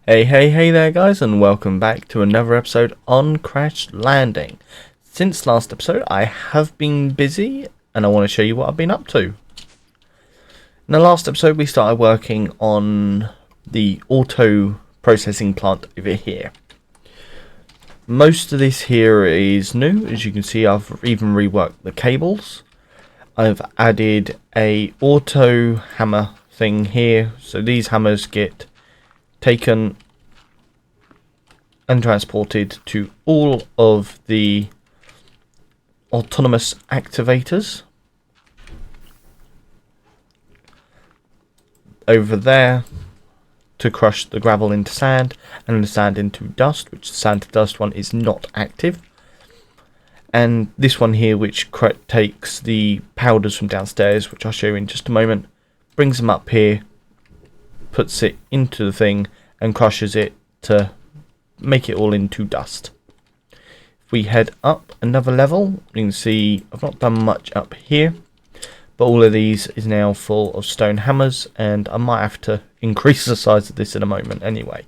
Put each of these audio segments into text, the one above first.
Hey there guys, and welcome back to another episode on Crash Landing. Since last episode I have been busy and I want to show you what I've been up to. In the last episode we started working on the auto processing plant over here. Most of this here is new. As you can see, I've even reworked the cables. I've added a auto hammer thing here, so these hammers get taken and transported to all of the autonomous activators over there to crush the gravel into sand and the sand into dust, which the sand to dust one is not active. And this one here, which takes the powders from downstairs, which I'll show you in just a moment, brings them up here, puts it into the thing and crushes it to make it all into dust. If we head up another level, you can see I've not done much up here, but all of these is now full of stone hammers, and I might have to increase the size of this in a moment anyway.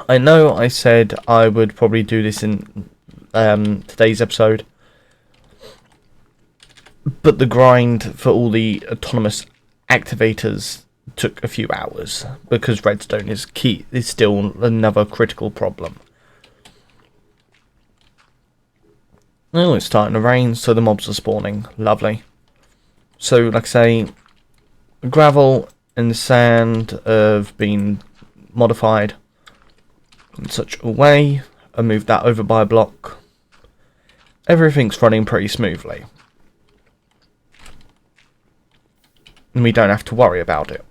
I know I said I would probably do this in today's episode, but the grind for all the autonomous activators took a few hours because redstone is still another critical problem. Oh, it's starting to rain, so the mobs are spawning. Lovely. So, like I say, gravel and the sand have been modified in such a way. I moved that over by a block. Everything's running pretty smoothly, and we don't have to worry about it.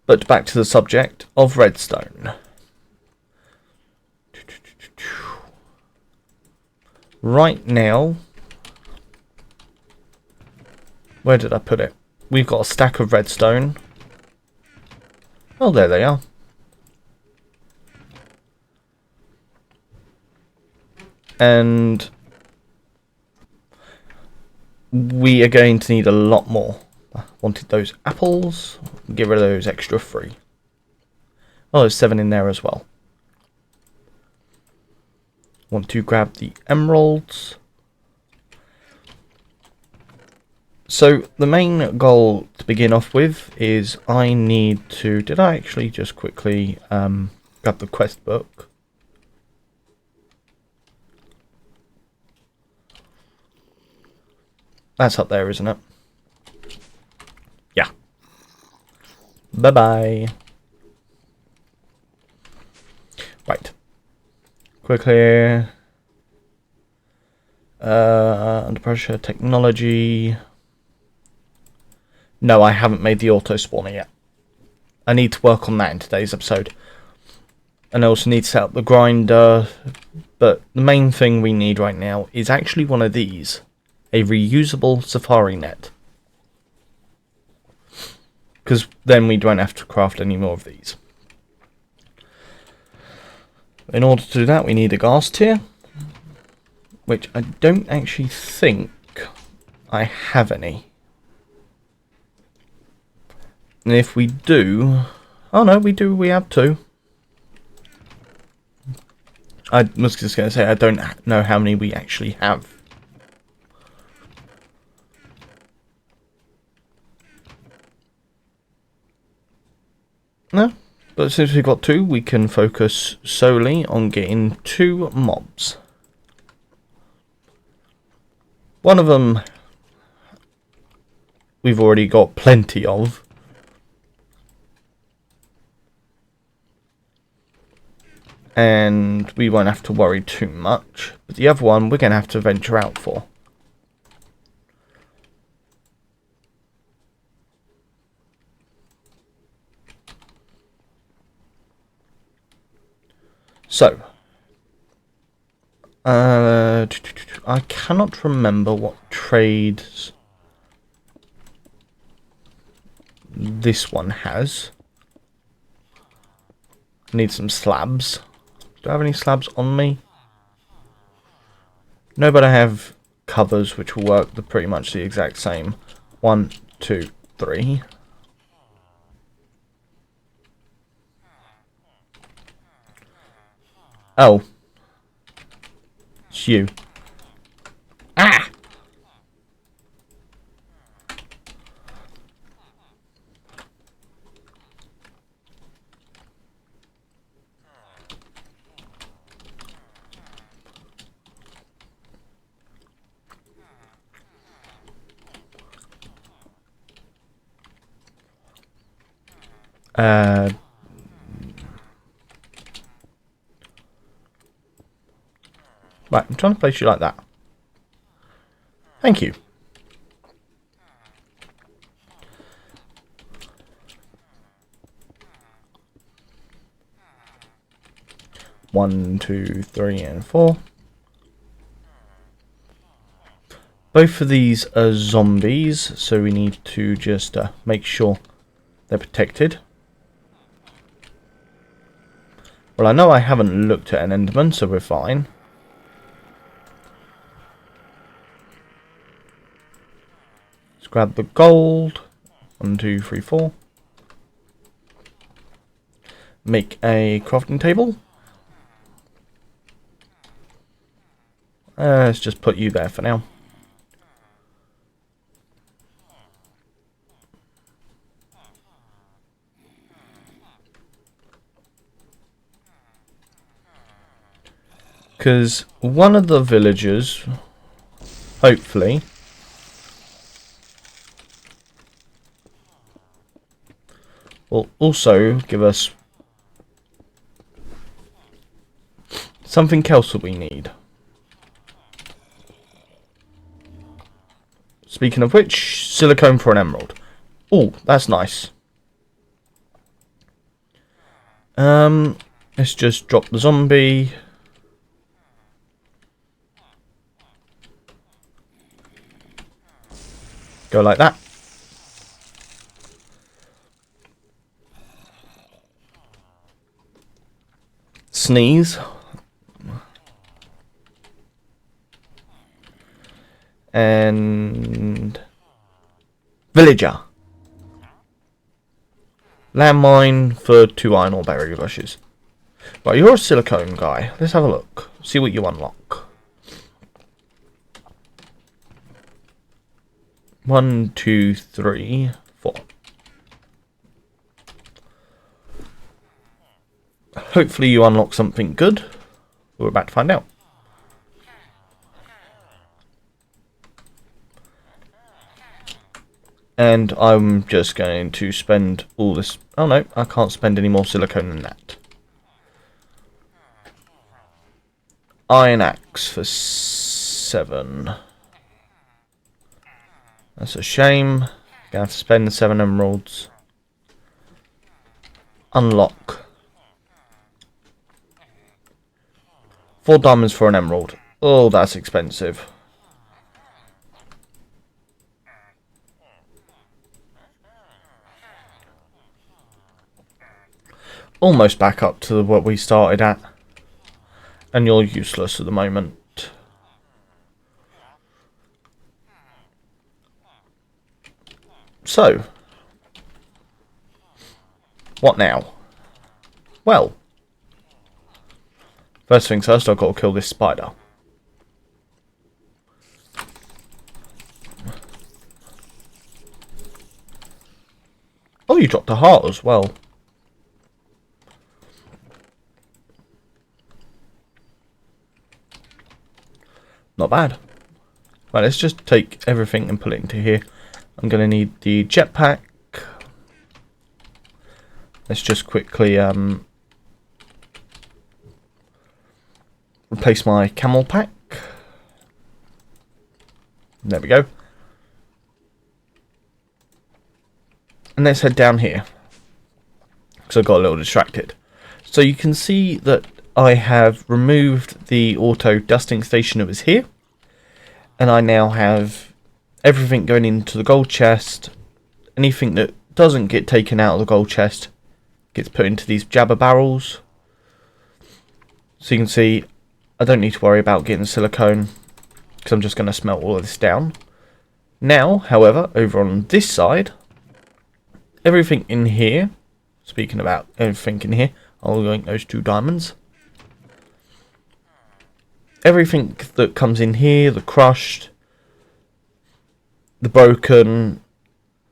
But back to the subject of redstone. Right now, where did I put it? We've got a stack of redstone. Oh, there they are. And we are going to need a lot more. I wanted those apples. Get rid of those extra 3. Oh, there's 7 in there as well. Want to grab the emeralds. So the main goal to begin off with is I need to... Did I actually just quickly grab the quest book? That's up there, isn't it? Yeah. Bye-bye. Right. Quickly. Under pressure, technology. No, I haven't made the auto spawner yet. I need to work on that in today's episode. And I also need to set up the grinder. But the main thing we need right now is actually one of these. A reusable safari net. Because then we don't have to craft any more of these. In order to do that, we need a gas tier, which I don't actually think I have any. And if we do... Oh no, we do, we have 2. I was just going to say, I don't know how many we actually have. No, but since we've got 2, we can focus solely on getting 2 mobs. One of them we've already got plenty of. And we won't have to worry too much. But the other one we're going to have to venture out for. So, I cannot remember what trades this one has. Need some slabs. Do I have any slabs on me? No, but I have covers which will work pretty much the exact same. 1, 2, 3. Oh. It's you. Ah! Right, I'm trying to place you like that. Thank you. One, two, three, and 4. Both of these are zombies, so we need to just make sure they're protected. Well, I know I haven't looked at an Enderman, so we're fine. Let's grab the gold. 1, 2, 3, 4. Make a crafting table. Let's just put you there for now. Because one of the villagers, hopefully, will also give us something else that we need. Speaking of which, silicone for an emerald. Oh, that's nice. Let's just drop the zombie. Go like that. Sneeze. And villager. Landmine for 2 iron ore berry bushes. Right, you're a silicone guy. Let's have a look. See what you unlock. 1, 2, 3, 4. Hopefully you unlock something good. We're about to find out. And I'm just going to spend all this... Oh no, I can't spend any more silicone than that. Iron axe for 7. That's a shame. Gonna have to spend the 7 emeralds. Unlock. 4 diamonds for an emerald. Oh, that's expensive. Almost back up to what we started at. And you're useless at the moment. So, what now? Well, first things first, I've got to kill this spider. Oh, you dropped a heart as well. Not bad. Right, let's just take everything and put it into here. I'm going to need the jetpack. Let's just quickly replace my camel pack. There we go. And let's head down here, because I got a little distracted. So you can see that I have removed the auto dusting station that was here. And I now have everything going into the gold chest. Anything that doesn't get taken out of the gold chest gets put into these jabber barrels. So you can see I don't need to worry about getting silicone, because I'm just going to smelt all of this down. Now, however, over on this side, everything in here, speaking about everything in here, I'll link those 2 diamonds. everything that comes in here, the crushed, the broken,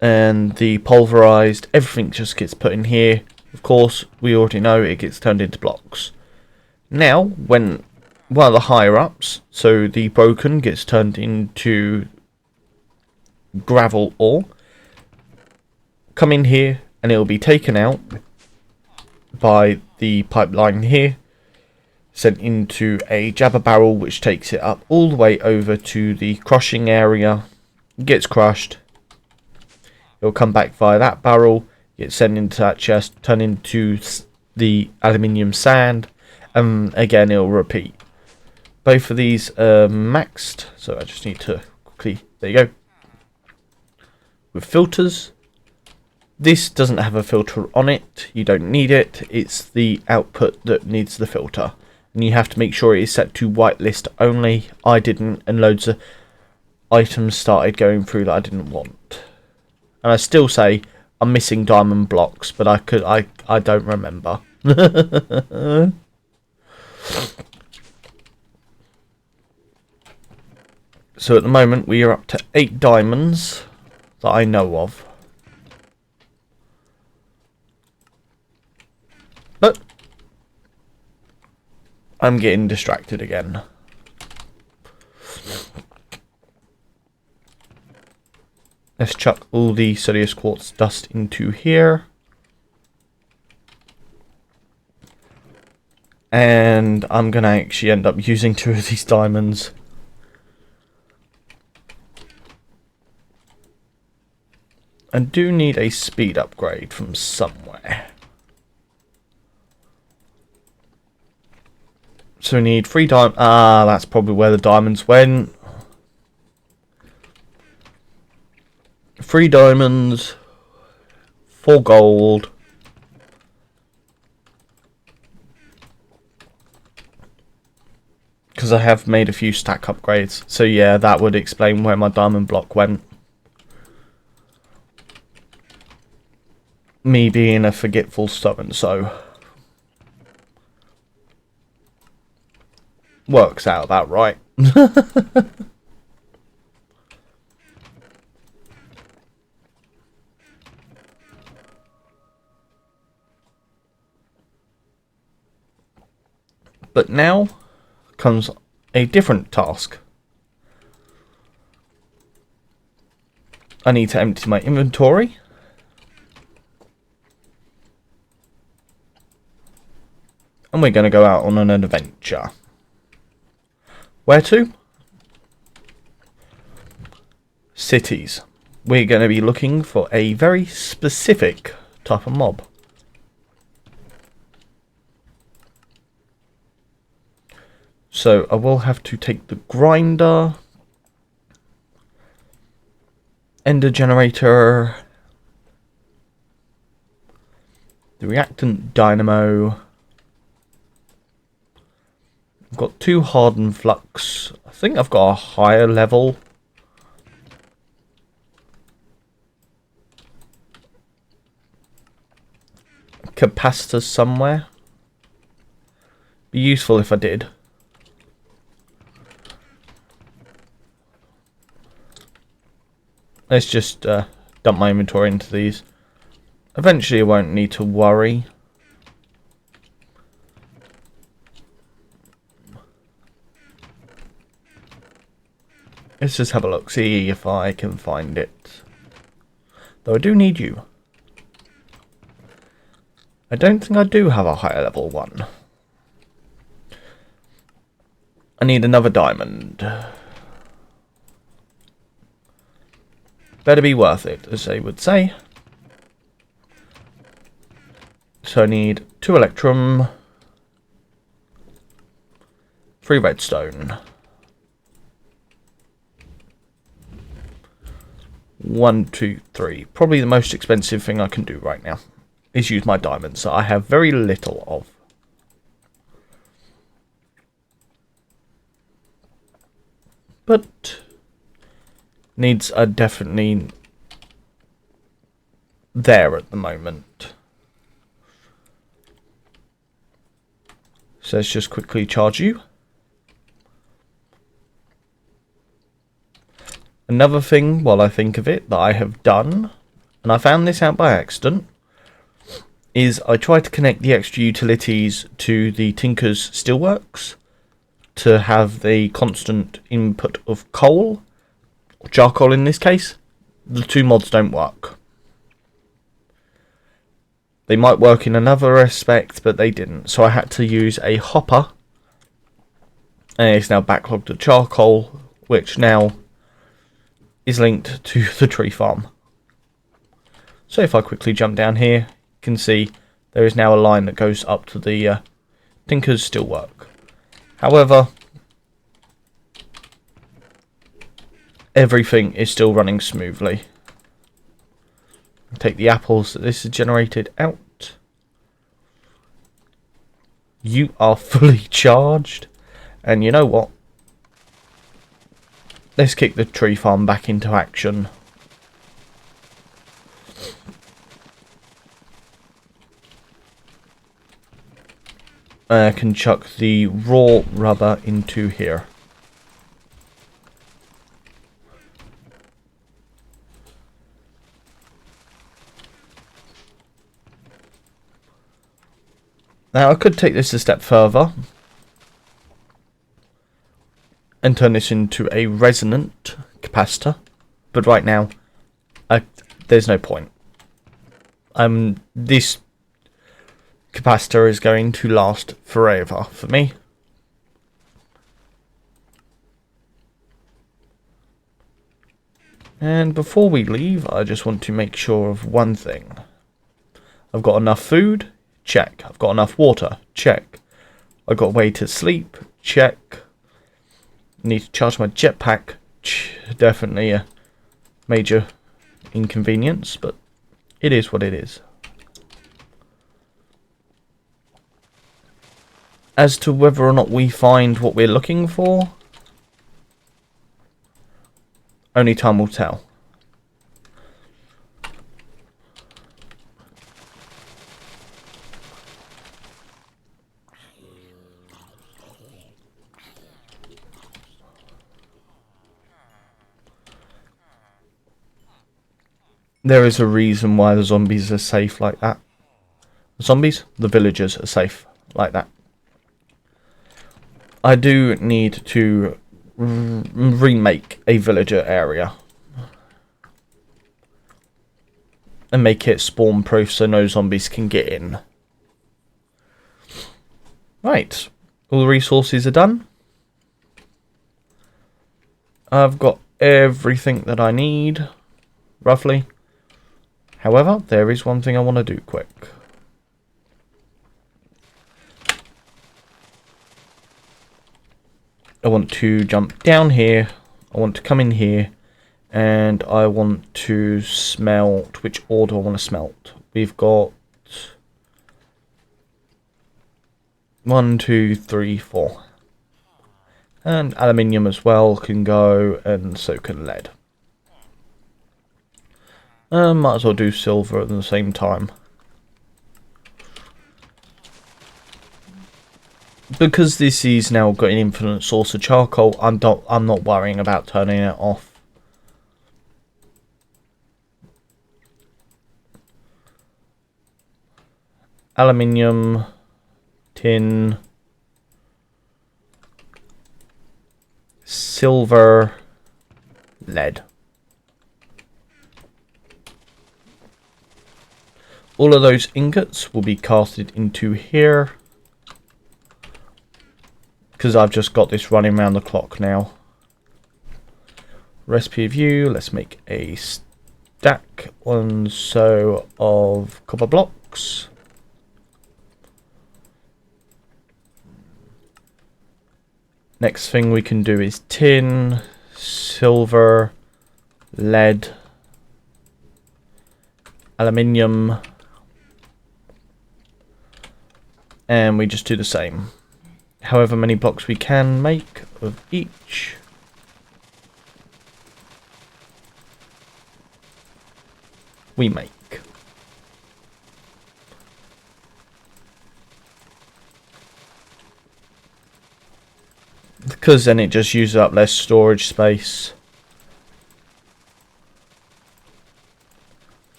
and the pulverized, everything just gets put in here. Of course, we already know it gets turned into blocks. Now, when one of the higher ups, so the broken gets turned into gravel ore, come in here and it will be taken out by the pipeline here, sent into a jabber barrel which takes it up all the way over to the crushing area, gets crushed, it will come back via that barrel, get sent into that chest, turn into the aluminium sand, and again it will repeat. Both of these are maxed, so I just need to quickly, there you go. With filters, this doesn't have a filter on it, you don't need it, it's the output that needs the filter. And you have to make sure it is set to whitelist only. I didn't, and loads of items started going through that I didn't want. And I still say I'm missing diamond blocks, but I don't remember. So at the moment we are up to 8 diamonds that I know of. But I'm getting distracted again. Let's chuck all the Sirius quartz dust into here. And I'm going to actually end up using 2 of these diamonds. I do need a speed upgrade from somewhere. So we need 3 diamonds. Ah, that's probably where the diamonds went. 3 diamonds, 4 gold, because I have made a few stack upgrades. So yeah, that would explain where my diamond block went. Me being a forgetful so-and-so. Works out about right. But now comes a different task. I need to empty my inventory. And we're going to go out on an adventure. Where to? Cities. We're going to be looking for a very specific type of mob. So I will have to take the grinder, ender generator, the reactant dynamo. I've got 2 hardened flux. I think I've got a higher level. Capacitor somewhere. Be useful if I did. Let's just dump my inventory into these. Eventually I won't need to worry. Let's just have a look, see if I can find it. Though I do need you. I don't think I do have a higher level one. I need another diamond. Better be worth it, as they would say. So I need 2 electrum, 3 redstone, 1, 2, 3. Probably the most expensive thing I can do right now is use my diamonds that I have very little of. But needs are definitely there at the moment. So let's just quickly charge you. Another thing, while I think of it, that I have done, and I found this out by accident, is I tried to connect the extra utilities to the Tinker's Steelworks to have the constant input of coal, or charcoal in this case. The two mods don't work. They might work in another aspect, but they didn't. So I had to use a hopper, and it's now backlogged to charcoal, which now is linked to the tree farm. So if I quickly jump down here, you can see there is now a line that goes up to the Tinker's Steelwork. However, everything is still running smoothly. Take the apples that this is generated out. You are fully charged. And you know what? Let's kick the tree farm back into action. I can chuck the raw rubber into here. Now I could take this a step further and turn this into a resonant capacitor, but right now there's no point. This capacitor is going to last forever for me. And before we leave, I just want to make sure of one thing. I've got enough food, check. I've got enough water, check. I've got a way to sleep, check. Need to charge my jetpack, definitely a major inconvenience, but it is what it is. As to whether or not we find what we're looking for, only time will tell. There is a reason why the zombies are safe like that. The zombies? The villagers are safe like that. I do need to remake a villager area and make it spawn proof so no zombies can get in. Right, all the resources are done. I've got everything that I need, roughly. However, there is one thing I want to do quick. I want to jump down here, I want to come in here, and I want to smelt. Which ore do I want to smelt? We've got 1, 2, 3, 4. And aluminium as well can go, and so can lead. Might as well do silver at the same time. Because this is now got an infinite source of charcoal, I'm not worrying about turning it off. Aluminium, tin, silver, lead. All of those ingots will be casted into here, because I've just got this running around the clock now. Recipe view, let's make a stack one so of copper blocks. Next thing we can do is tin, silver, lead, aluminium, and we just do the same. However many blocks we can make of each. We make. Because then it just uses up less storage space.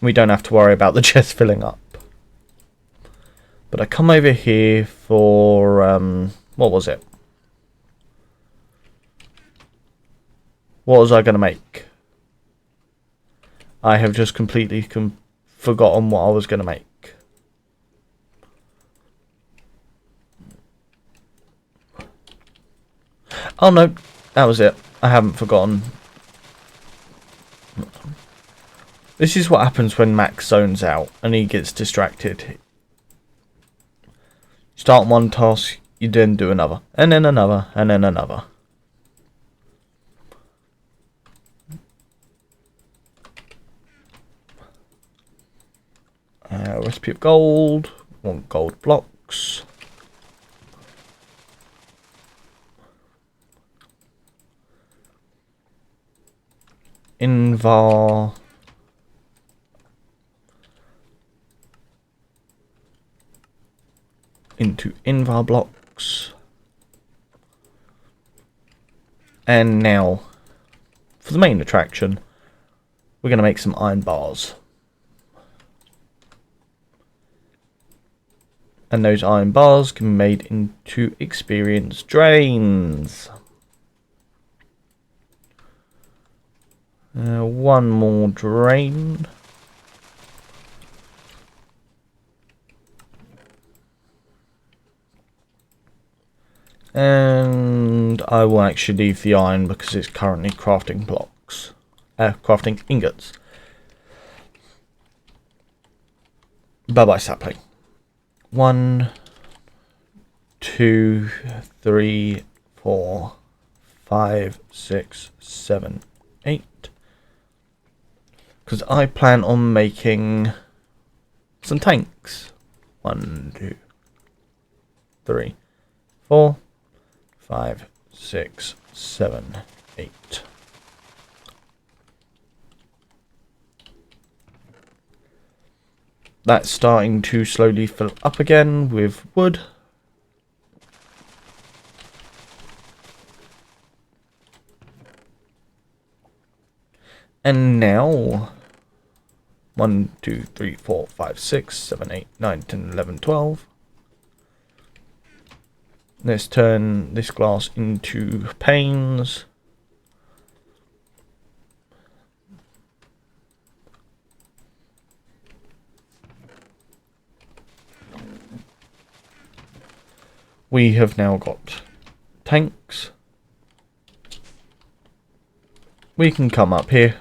We don't have to worry about the chest filling up. But I come over here for, what was it? What was I going to make? I have just completely forgotten what I was going to make. Oh no, that was it. I haven't forgotten. This is what happens when Max zones out and he gets distracted. Start one task, you then do another, and then another, and then another. Recipe of gold. Want gold blocks. Invar. Into invar blocks. And now, for the main attraction, we're going to make some iron bars. And those iron bars can be made into experience drains. One more drain. And I will actually leave the iron because it's currently crafting blocks. Crafting ingots. Bye-bye sapling. 1, 2, 3, 4, 5, 6, 7, 8. Because I plan on making some tanks. 1, 2, 3, 4, 5, 6, 7, 8. That's starting to slowly fill up again with wood. And now 1, 2, 3, 4, 5, 6, 7, 8, 9, 10, 11, 12. Let's turn this glass into panes. We have now got tanks. We can come up here.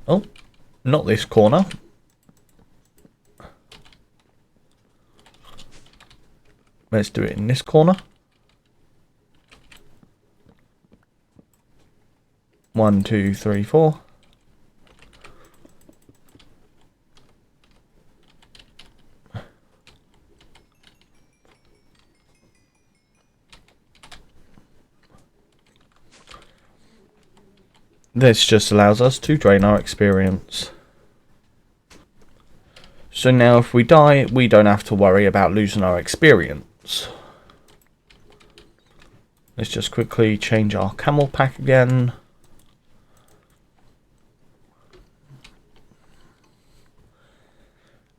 Oh, not this corner. Let's do it in this corner. 1, 2, 3, 4. This just allows us to drain our experience. So now if we die, we don't have to worry about losing our experience. Let's just quickly change our camel pack again.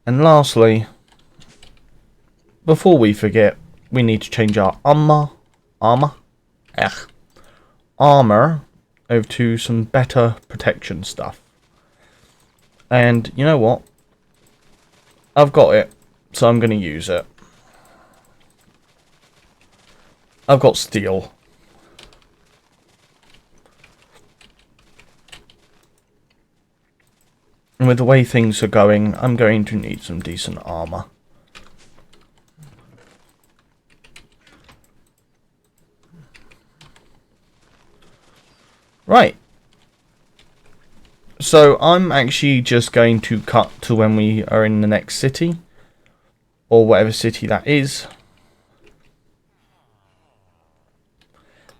And lastly, before we forget, we need to change our armor over to some better protection stuff. And you know what? I've got it, so I'm going to use it. I've got steel. And with the way things are going, I'm going to need some decent armor. Right. So I'm actually just going to cut to when we are in the next city. Or whatever city that is.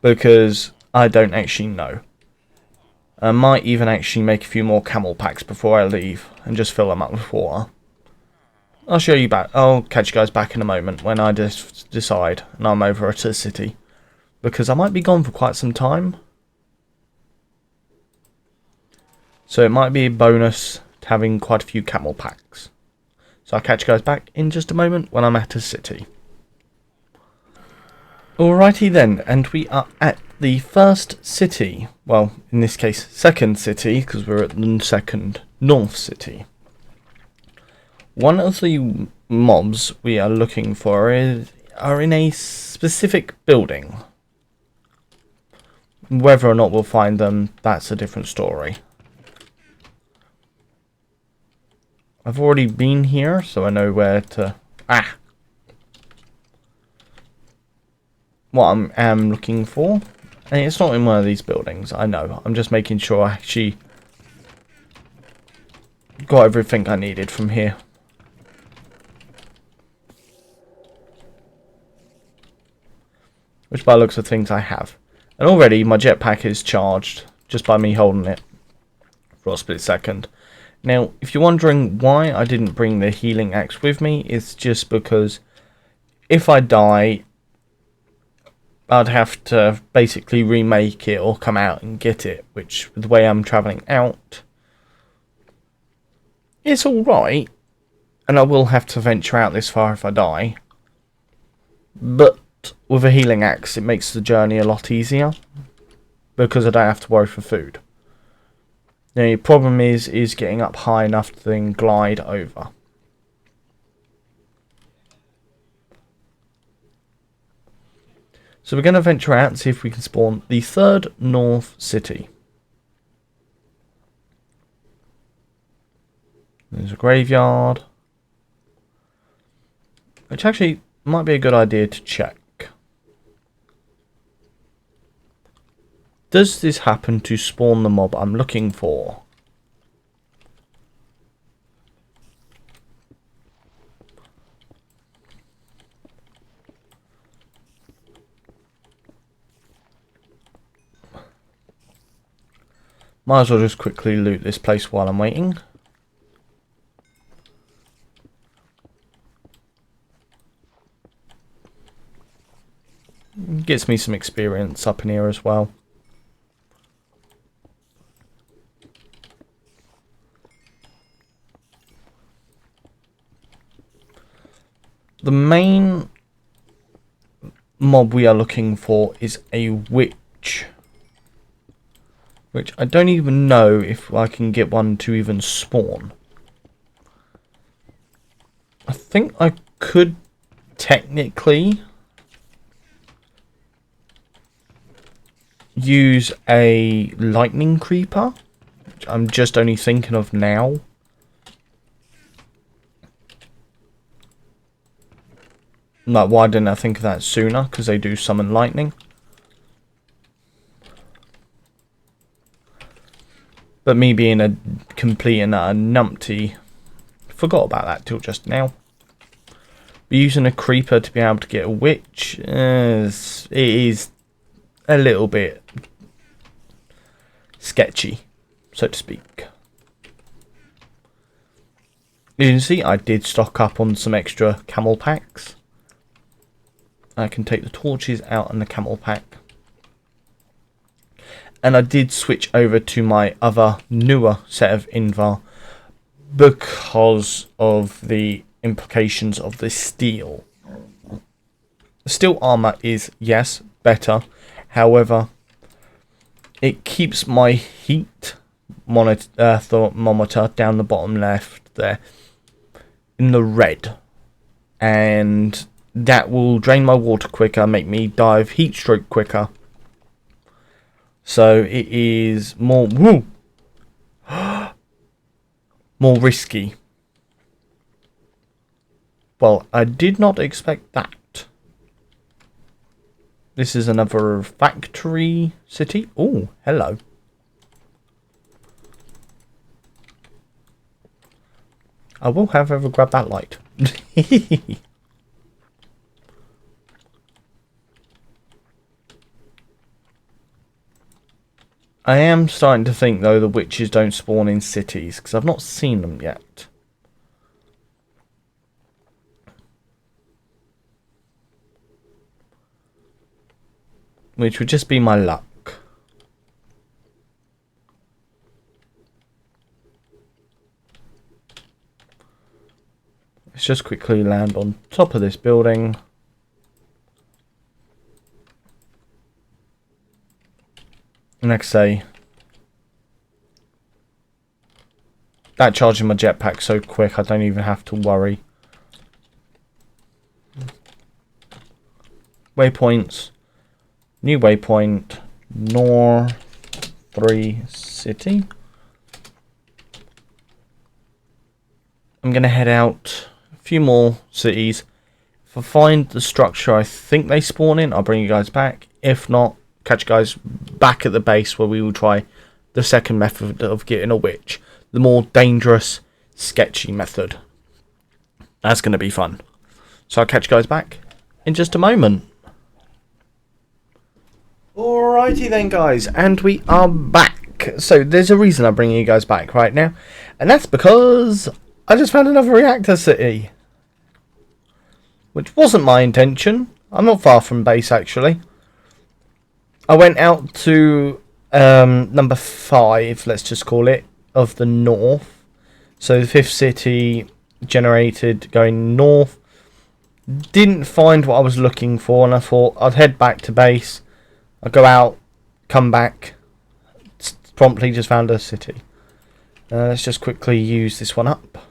Because I don't actually know. I might even actually make a few more camel packs before I leave. And just fill them up with water. I'll show you back. I'll catch you guys back in a moment when I just decide. And I'm over at the city. Because I might be gone for quite some time. So it might be a bonus to having quite a few camel packs. So I'll catch you guys back in just a moment when I'm at a city. Alrighty then, and we are at the first city. Well, in this case, second city, because we're at the second north city. One of the mobs we are looking for are in a specific building. Whether or not we'll find them, that's a different story. I've already been here, so I know where to... What I am looking for. And it's not in one of these buildings, I know. I'm just making sure I actually got everything I needed from here. Which by the looks of things I have. And already my jetpack is charged just by me holding it for a split second. Now, if you're wondering why I didn't bring the healing axe with me, it's just because if I die, I'd have to basically remake it or come out and get it, which with the way I'm travelling out, it's alright. And I will have to venture out this far if I die. But with a healing axe, it makes the journey a lot easier because I don't have to worry for food. The problem is getting up high enough to then glide over. So we're going to venture out and see if we can spawn the third north city. There's a graveyard, which actually might be a good idea to check. Does this happen to spawn the mob I'm looking for? Might as well just quickly loot this place while I'm waiting. Gets me some experience up in here as well. The main mob we are looking for is a witch. Which I don't even know if I can get one to even spawn. I think I could technically use a lightning creeper, which I'm just only thinking of now. Like, why didn't I think of that sooner? Because they do summon lightning. But me being a complete and utter numpty, forgot about that till just now. But using a creeper to be able to get a witch, it is a little bit sketchy, so to speak. As you can see, I did stock up on some extra camel packs. I can take the torches out and the camel pack. And I did switch over to my other newer set of Invar because of the implications of the steel. Steel armor is, yes, better. However, it keeps my heat thermometer down the bottom left there in the red. And that will drain my water quicker, make me die of heat stroke quicker. So it is more more risky. Well, I did not expect that. This is another factory city. Oh, hello. I will however grab that light. I am starting to think, though, the witches don't spawn in cities, because I've not seen them yet. Which would just be my luck. Let's just quickly land on top of this building. And like I say, that charging my jetpack so quick I don't even have to worry. Waypoints. New waypoint. North 3 City. I'm going to head out a few more cities. If I find the structure I think they spawn in, I'll bring you guys back. If not, catch you guys back at the base where we will try the second method of getting a witch. The more dangerous, sketchy method. That's going to be fun. So I'll catch you guys back in just a moment. Alrighty then, guys, and we are back. So there's a reason I'm bringing you guys back right now, and that's because I just found another reactor city, which wasn't my intention. I'm not far from base, actually. I went out to number 5, let's just call it, of the north. So the 5th city generated going north. Didn't find what I was looking for, and I thought I'd head back to base. I'd go out, come back, promptly just found a city. Let's just quickly use this one up.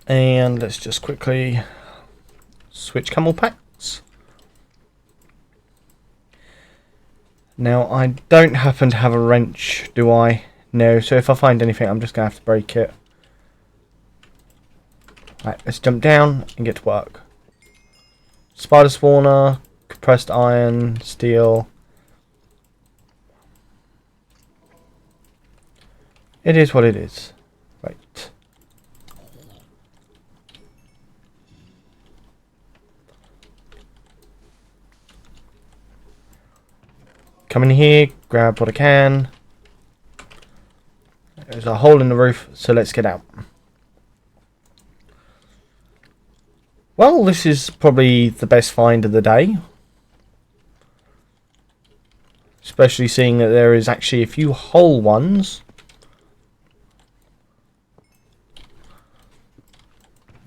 And let's just quickly switch camel packs. Now, I don't happen to have a wrench, do I? No, so if I find anything, I'm just going to have to break it. Right, let's jump down and get to work. Spider spawner, compressed iron, steel. It is what it is. Right. Come in here, grab what I can. There's a hole in the roof, so let's get out. Well, this is probably the best find of the day. Especially seeing that there is actually a few whole ones.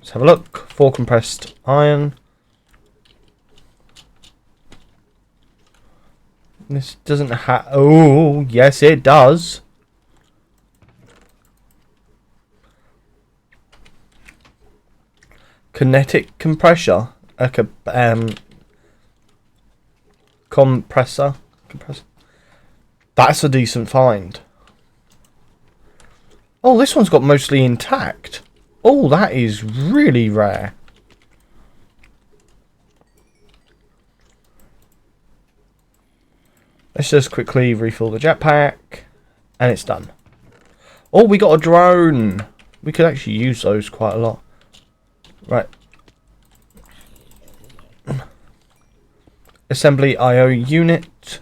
Let's have a look. 4 compressed iron. This doesn't have... Oh, yes it does. Kinetic compressor. Compressor. That's a decent find. Oh, this one's got mostly intact. Oh, that is really rare. Let's just quickly refill the jetpack. And it's done. Oh, we got a drone. We could actually use those quite a lot. Right. Assembly IO unit.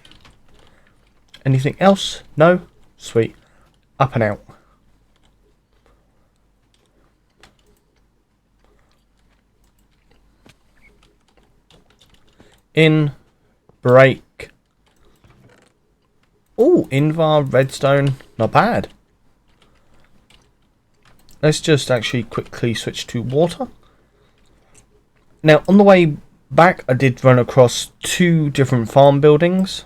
Anything else? No? Sweet. Up and out. In. Break. Oh, Invar, redstone. Not bad. Let's just actually quickly switch to water. Now, on the way back, I did run across 2 different farm buildings.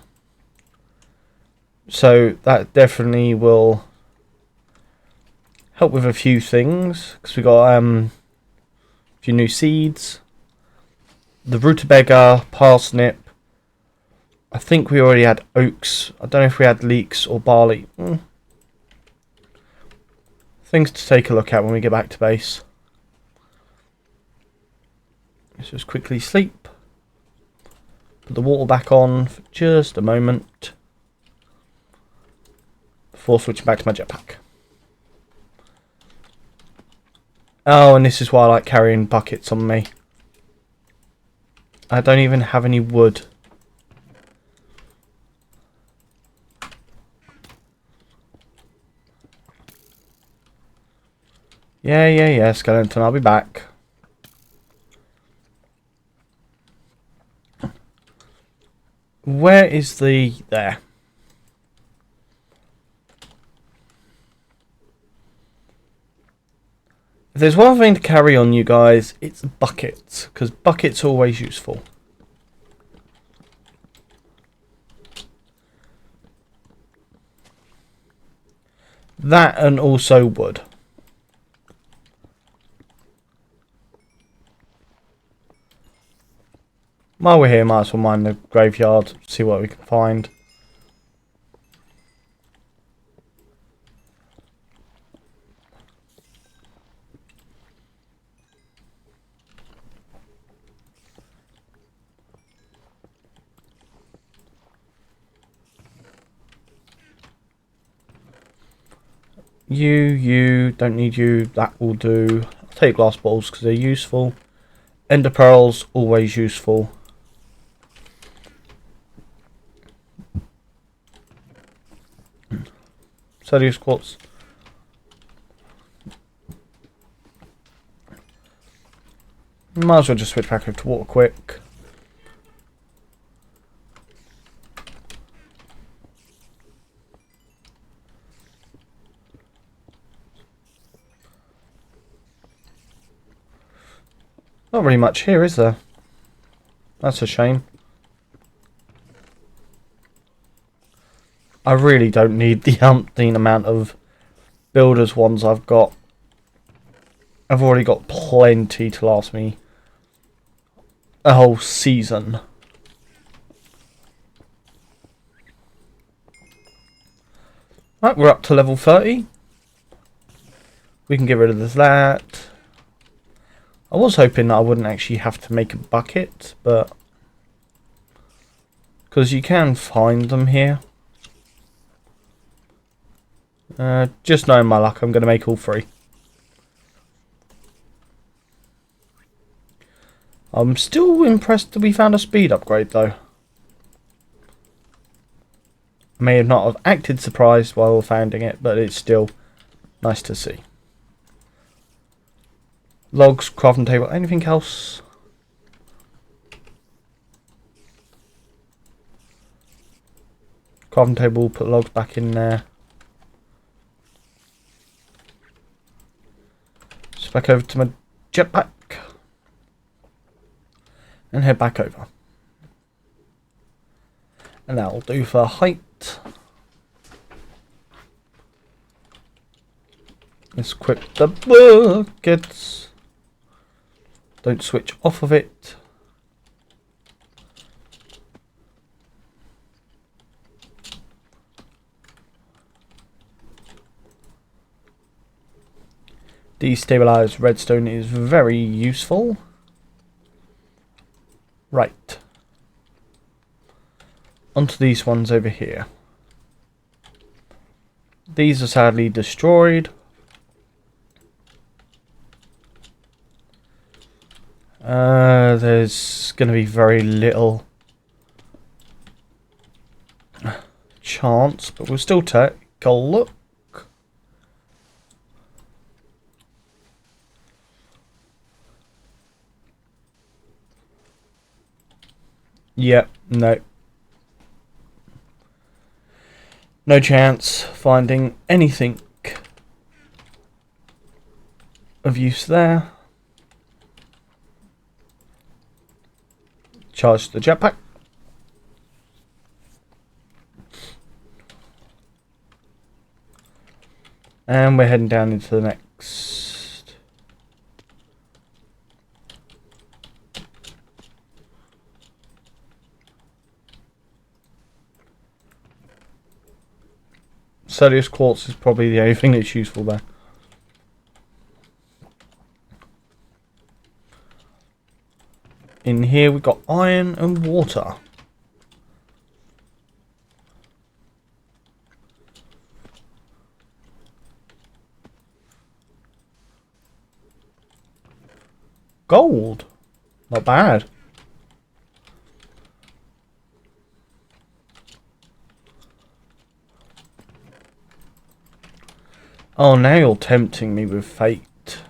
So that definitely will help with a few things. Because we got a few new seeds. The rutabaga, parsnip. I think we already had oats. I don't know if we had leeks or barley. Things to take a look at when we get back to base. Let's just quickly sleep. Put the water back on for just a moment. Before switching back to my jetpack. Oh, and this is why I like carrying buckets on me. I don't even have any wood. Yeah, skeleton, I'll be back. Where is the... there. there's one thing to carry on, you guys, it's buckets, because buckets are always useful. That and also wood. While we're here, might as well mine the graveyard, see what we can find. You, don't need you, that will do. I'll take glass bottles because they're useful. Ender pearls, always useful. Sodium quartz. Might as well just switch back over to water quick. Not really much here, is there? That's a shame. I really don't need the umpteen amount of builders ones I've got. I've already got plenty to last me a whole season. Right, we're up to level 30. We can get rid of that. I was hoping that I wouldn't actually have to make a bucket, but because you can find them here. Just knowing my luck, I'm going to make all three. I'm still impressed that we found a speed upgrade though. I may have not have acted surprised while finding it, but it's still nice to see. Logs, crafting table, anything else? Crafting table, put logs back in there. Just back over to my jetpack. And head back over. And that'll do for height. Let's equip the buckets. Don't switch off of it. Destabilized redstone is very useful. Right. Onto these ones over here. These are sadly destroyed. There's going to be very little chance, but we'll still take a look. Yep, no. No chance finding anything of use there. Charge the jetpack. And we're heading down into the next. Sodium quartz is probably the only thing that's useful there. In here we've got iron and water. Gold. Not bad. Oh, now you're tempting me with fate.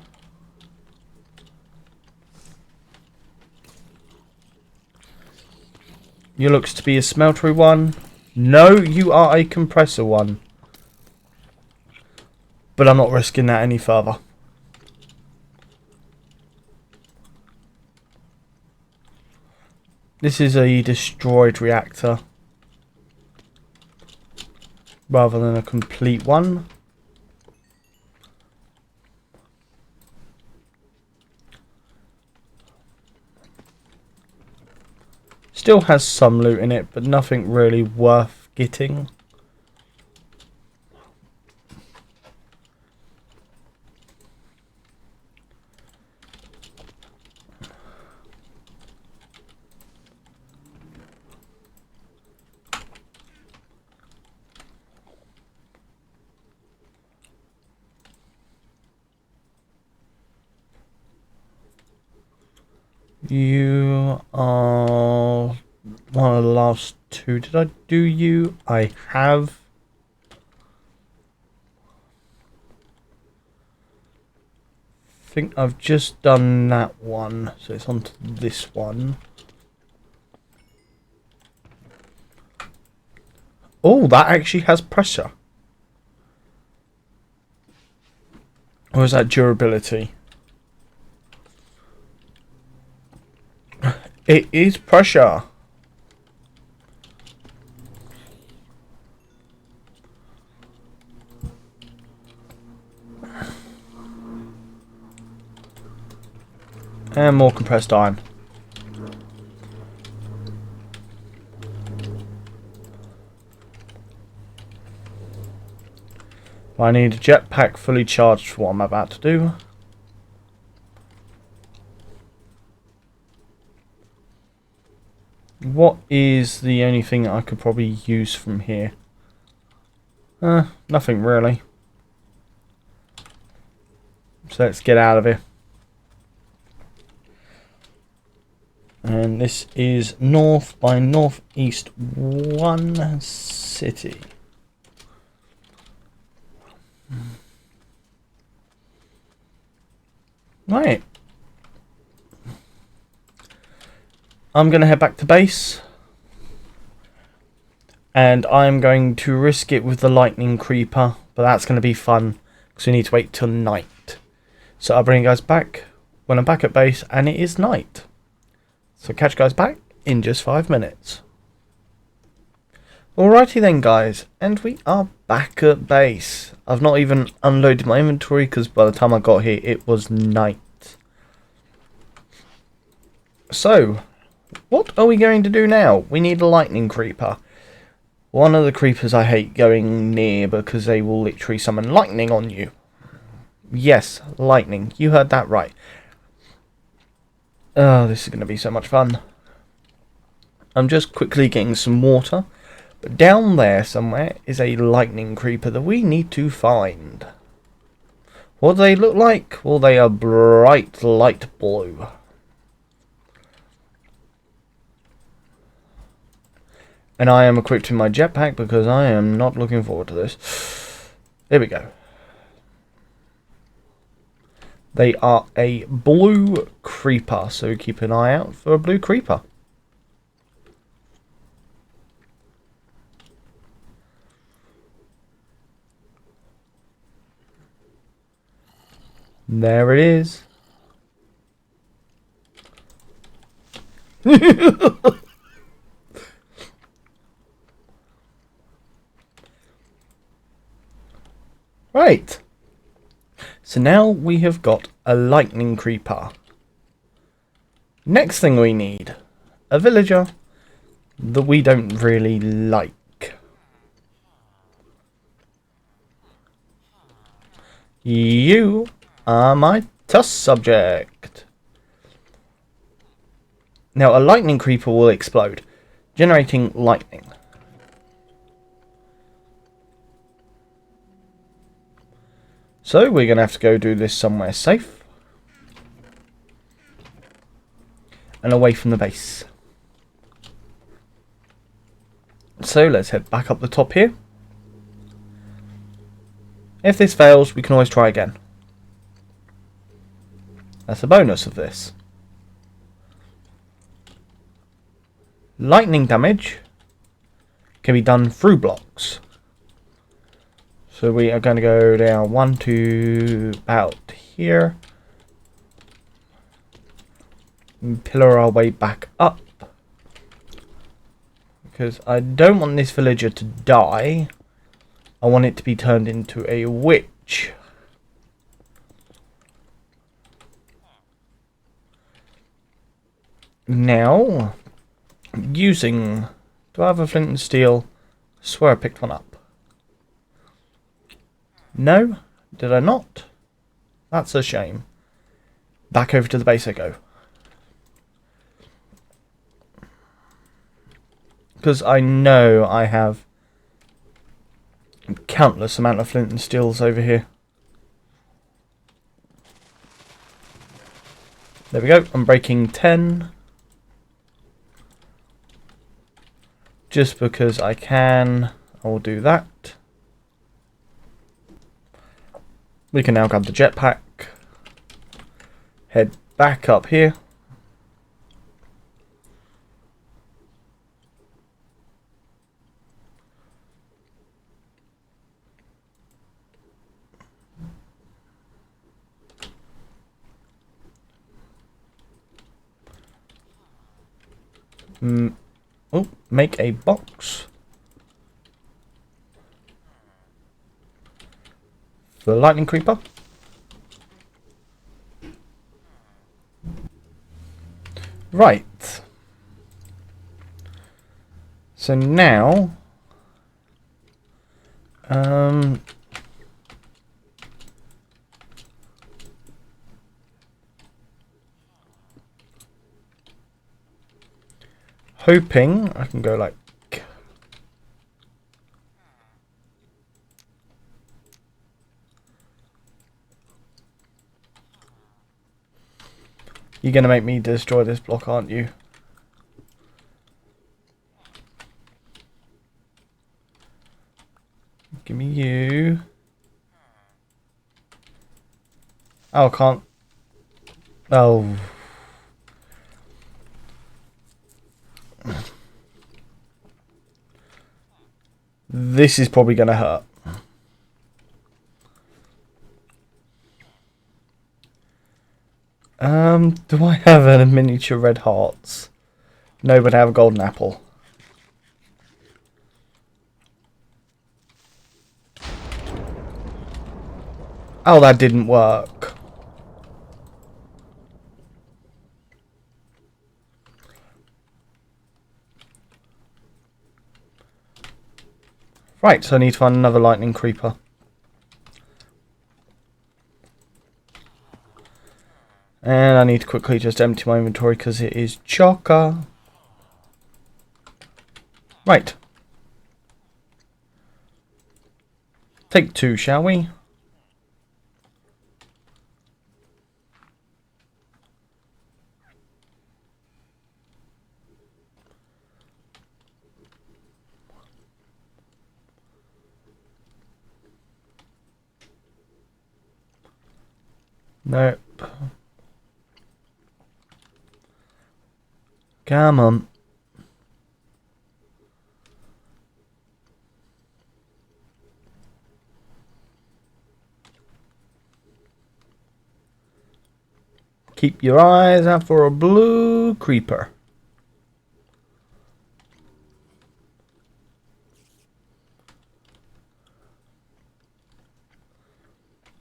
You looks to be a smeltery one. No, you are a compressor one. But I'm not risking that any further. This is a destroyed reactor rather than a complete one. Still has some loot in it, but nothing really worth getting. You are one of the last two. Did I do you? I have. I think I've just done that one, so it's on to this one. Oh, that actually has pressure. Or is that durability? It is pressure. And more compressed iron. I need a jetpack fully charged for what I'm about to do. What is the only thing that I could probably use from here? Nothing really. So let's get out of here. And this is north by northeast 1 city. Right. I'm going to head back to base. And I'm going to risk it with the lightning creeper. But that's going to be fun, because we need to wait till night. So I'll bring you guys back when I'm back at base and it is night. So catch you guys back in just 5 minutes. Alrighty then guys, and we are back at base. I've not even unloaded my inventory because by the time I got here it was night. So, what are we going to do now? We need a lightning creeper. One of the creepers I hate going near because they will literally summon lightning on you. Yes, lightning. You heard that right. Oh, this is going to be so much fun. I'm just quickly getting some water. But down there somewhere is a lightning creeper that we need to find. What do they look like? Well, they are bright light blue. And I am equipped in my jetpack because I am not looking forward to this. There we go. They are a blue creeper, so keep an eye out for a blue creeper. There it is. Right. So now we have got a lightning creeper. Next thing we need, a villager that we don't really like. You are my test subject. Now a lightning creeper will explode, generating lightning. So we're going to have to go do this somewhere safe. And away from the base. So let's head back up the top here. If this fails, we can always try again. That's a bonus of this. Lightning damage can be done through blocks. So we are going to go down 1 to about here. And pillar our way back up. Because I don't want this villager to die. I want it to be turned into a witch. Now, using... Do I have a flint and steel? I swear I picked one up. No? Did I not? That's a shame. Back over to the base I go. Because I know I have countless amount of flint and steels over here. There we go. I'm breaking 10. Just because I can, I will do that. We can now grab the jetpack. Head back up here. Oh, make a box for the lightning creeper. Right. So now, hoping I can go like you're gonna make me destroy this block, aren't you? Give me you. Oh, I can't. Oh. This is probably going to hurt. Do I have a miniature red hearts? No, but I have a golden apple. Oh, that didn't work. Right, so I need to find another lightning creeper. And I need to quickly just empty my inventory because it is chocker. Right. Take 2, shall we? Nope. Come on. Keep your eyes out for a blue creeper.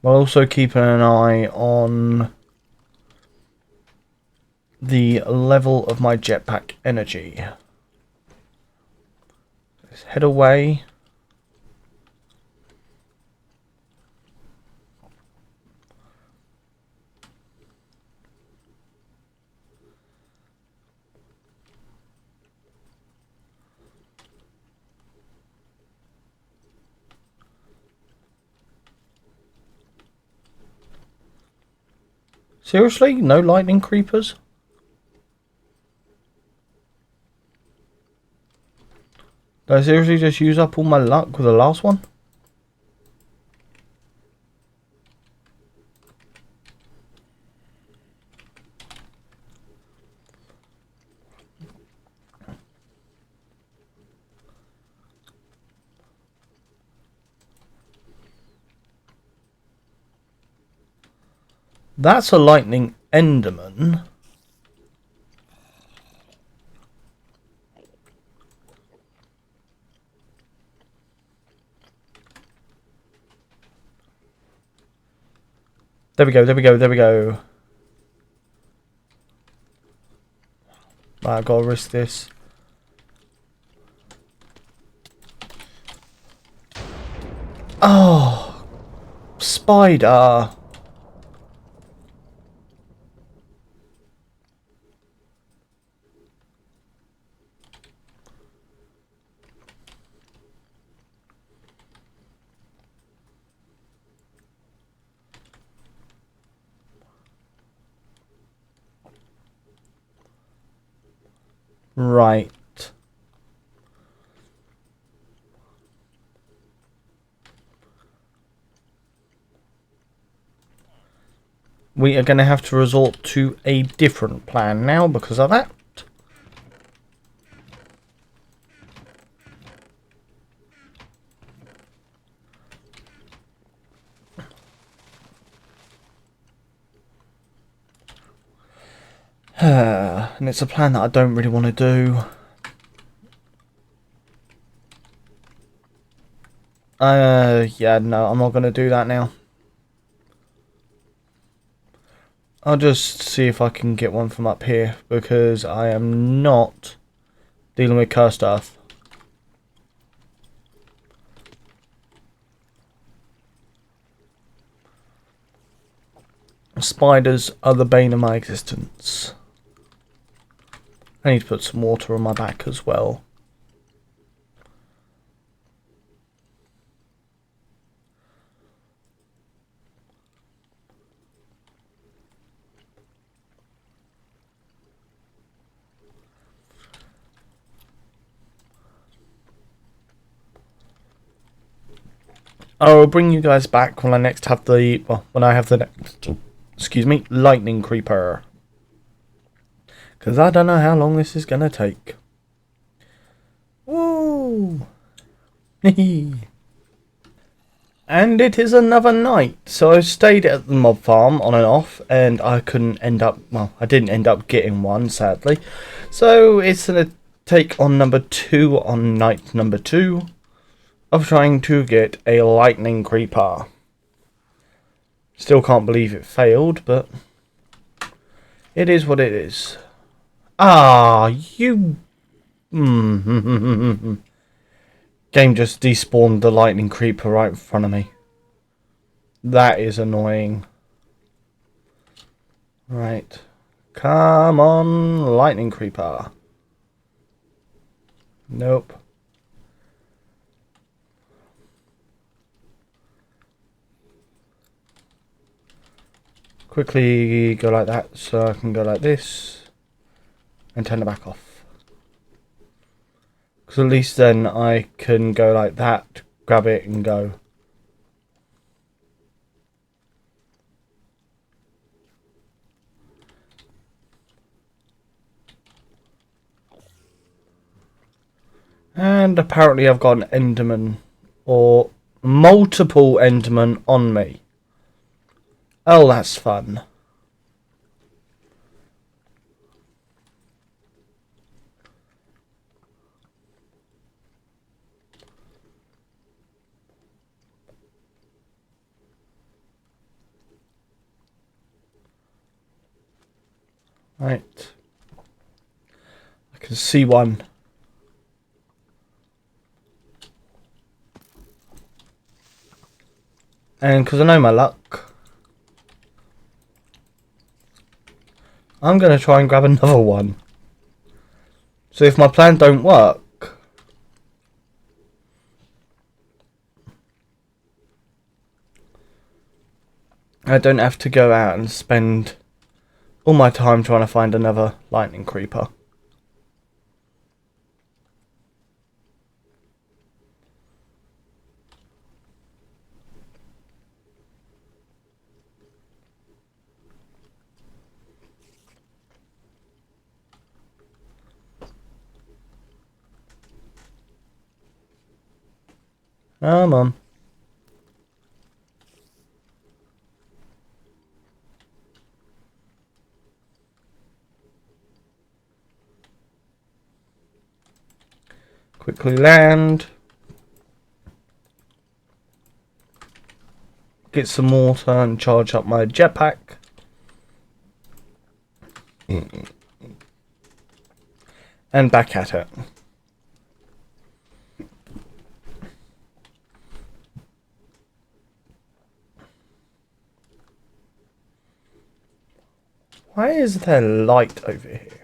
While also keeping an eye on the level of my jetpack energy. Let's head away. Seriously? No lightning creepers? Did I seriously just use up all my luck with the last one? That's a lightning enderman. There we go, there we go, there we go. Right, I've got to risk this. Oh, spider. Right. We are going to have to resort to a different plan now because of that. And it's a plan that I don't really want to do. Yeah, no, I'm not going to do that now. I'll just see if I can get one from up here, because I am not dealing with cursed earth. Spiders are the bane of my existence. I need to put some water on my back as well. I will bring you guys back when I next have the, well, when I have the next, excuse me, lightning creeper. Because I don't know how long this is going to take. Woo! And it is another night. So I stayed at the mob farm on and off, and I couldn't end up, well, I didn't end up getting one, sadly. So it's going to take on number 2 on night number 2 of trying to get a lightning creeper. Still can't believe it failed, but it is what it is. Ah, you... Game just despawned the lightning creeper right in front of me. That is annoying. Right. Come on, lightning creeper. Nope. Quickly go like that so I can go like this and turn it back off. Because at least then I can go like that, grab it and go. And apparently I've got an Enderman, or multiple Endermen on me. Oh, that's fun. Right. I can see one. And because I know my luck, I'm going to try and grab another one. So if my plan don't work, I don't have to go out and spend all my time trying to find another lightning creeper. Come on. Quickly land. get some water and charge up my jetpack. And back at it. Why is there light over here?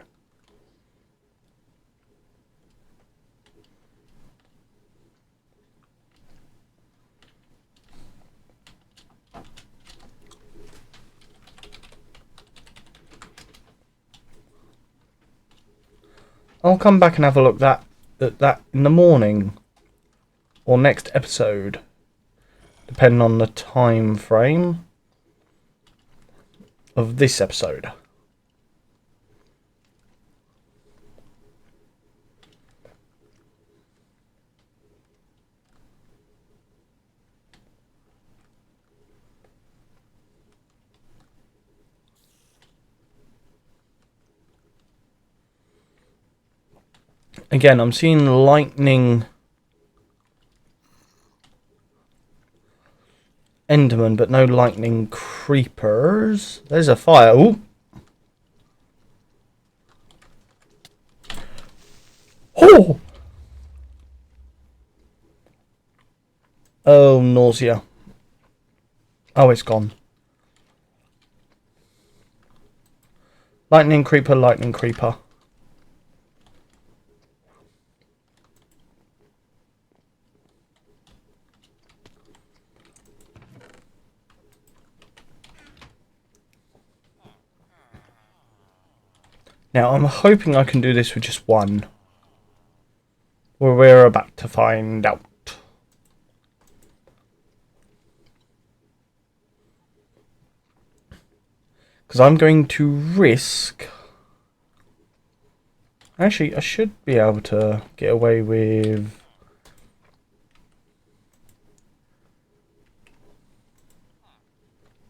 I'll come back and have a look at that in the morning or next episode, depending on the time frame of this episode. Again, I'm seeing lightning Enderman, but no lightning creepers. There's a fire. Ooh. Oh! Oh, nausea. Oh, it's gone. Lightning creeper, lightning creeper. Now, I'm hoping I can do this with just one. We're about to find out. Because I'm going to risk... Actually, I should be able to get away with...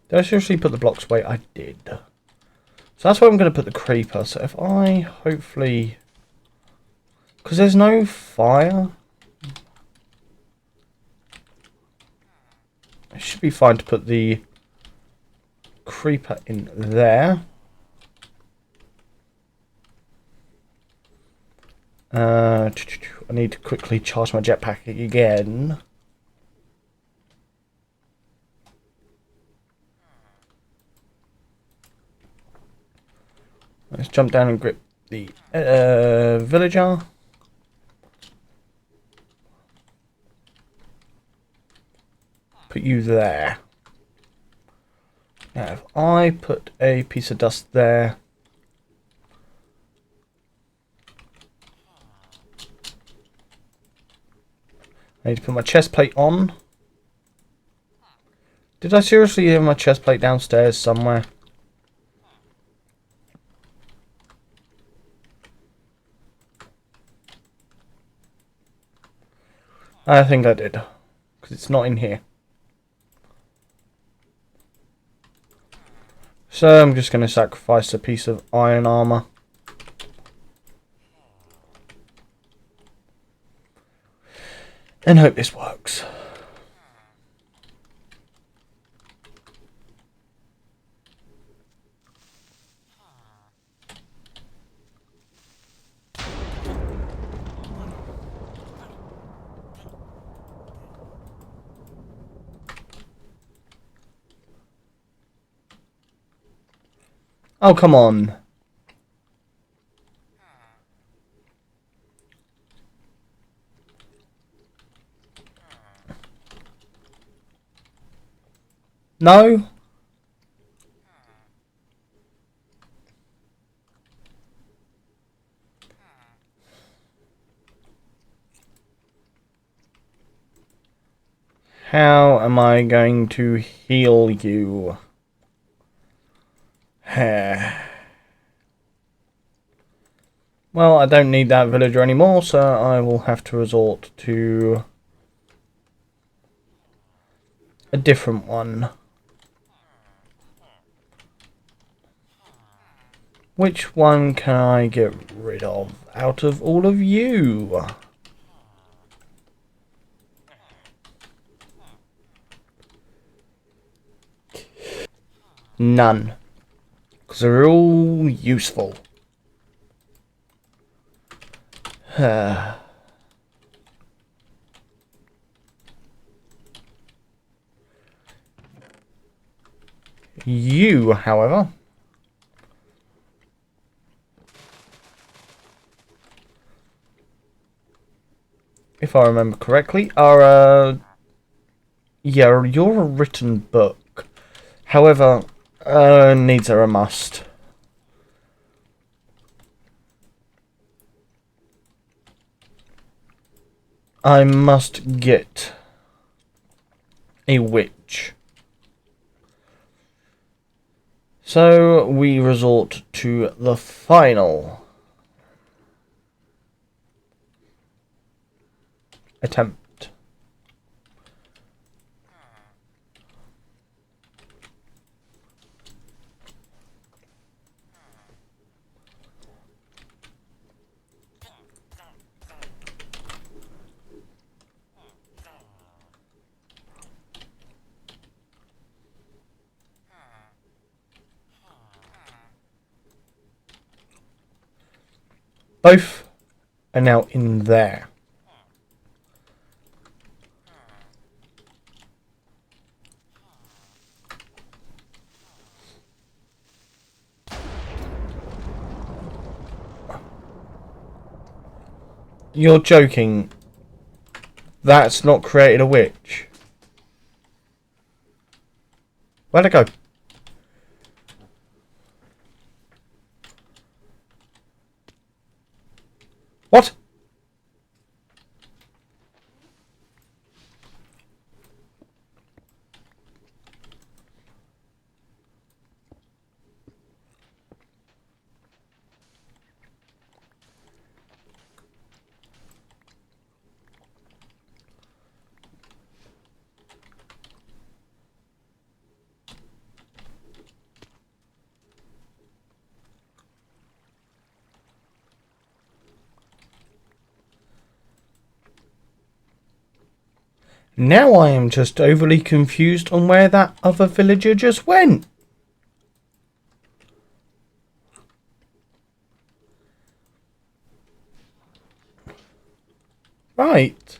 Did I seriously put the blocks away? I did. So that's where I'm going to put the creeper. So if I hopefully... Because there's no fire. It should be fine to put the creeper in there. I need to quickly charge my jetpack again. Let's jump down and grip the villager. Put you there. Now, if I put a piece of dust there, I need to put my chest plate on. Did I seriously have my chest plate downstairs somewhere? I think I did, because it's not in here. So I'm just going to sacrifice a piece of iron armor. And hope this works. Oh, come on. No? How am I going to heal you? Well, I don't need that villager anymore, so I will have to resort to a different one. Which one can I get rid of out of all of you? None. Because they're all useful. You, however, if I remember correctly, are yeah, you're a written book. However, needs are a must. I must get a witch. So we resort to the final attempt. Both are now in there. You're joking. That's not created a witch. Where'd it go? What? Now I am just overly confused on where that other villager just went. Right.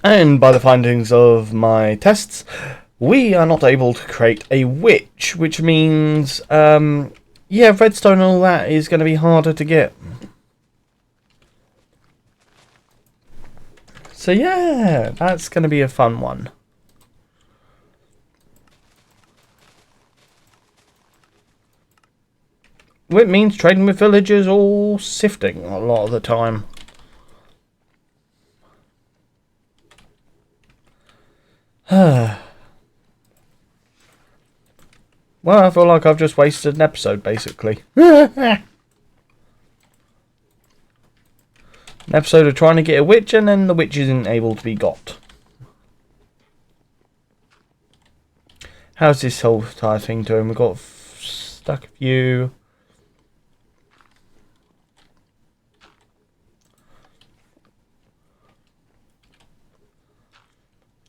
And by the findings of my tests, we are not able to create a witch, which means, yeah, redstone and all that is going to be harder to get. So yeah, that's going to be a fun one. It means trading with villagers or sifting a lot of the time. Well, I feel like I've just wasted an episode, basically. An episode of trying to get a witch, and then the witch isn't able to be got. How's this whole entire thing doing? We've got stack of you.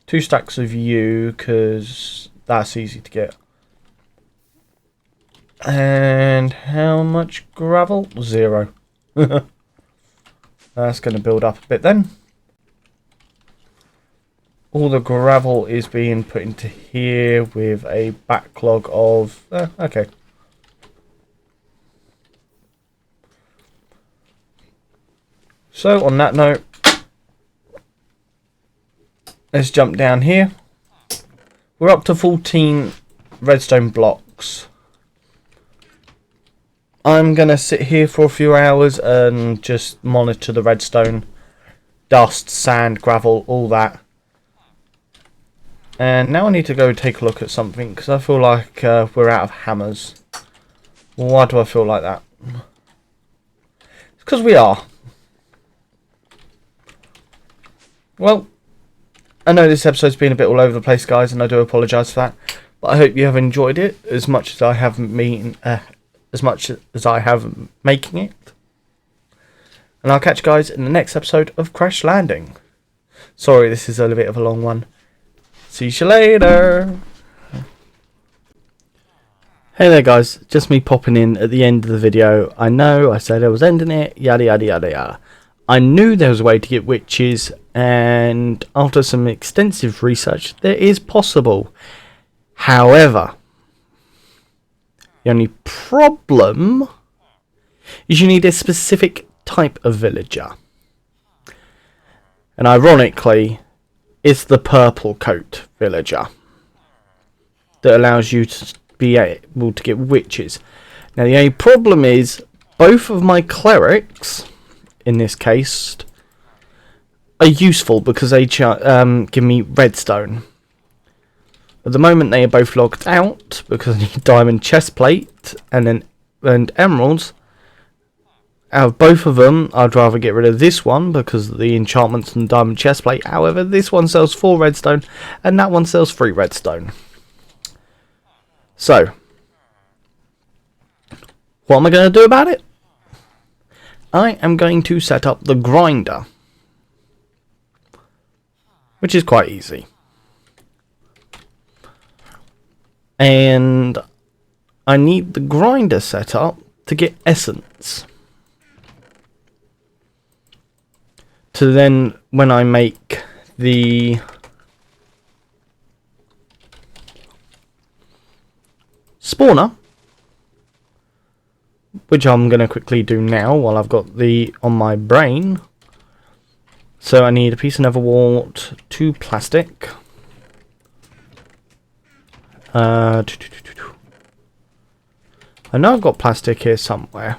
Two stacks of you, because that's easy to get. And how much gravel? 0. That's going to build up a bit then. All the gravel is being put into here with a backlog of... okay. So, on that note, let's jump down here. We're up to 14 redstone blocks. I'm going to sit here for a few hours and just monitor the redstone. Dust, sand, gravel, all that. And now I need to go take a look at something because I feel like we're out of hammers. Why do I feel like that? It's because we are. Well, I know this episode's been a bit all over the place, guys, and I do apologise for that. But I hope you have enjoyed it as much as I have making it. And I'll catch you guys in the next episode of Crash Landing. Sorry, this is a bit of a long one. See you later. Hey there guys, just me popping in at the end of the video. I know I said I was ending it, yada yada yada yada. I knew there was a way to get witches, and after some extensive research, there is possible. However, the only problem is you need a specific type of villager. And ironically, it's the purple coat villager that allows you to be able to get witches. Now the only problem is both of my clerics, in this case, are useful because they give me redstone. At the moment they are both logged out because I need diamond chestplate and emeralds. Out of both of them, I'd rather get rid of this one because of the enchantments and diamond chestplate. However, this one sells 4 redstone and that one sells 3 redstone. So, what am I going to do about it? I am going to set up the grinder, which is quite easy. And I need the grinder set up to get essence. To then, when I make the spawner, which I'm going to quickly do now while I've got the on my brain. So I need a piece of nether wart, 2 plastic. I know I've got plastic here somewhere.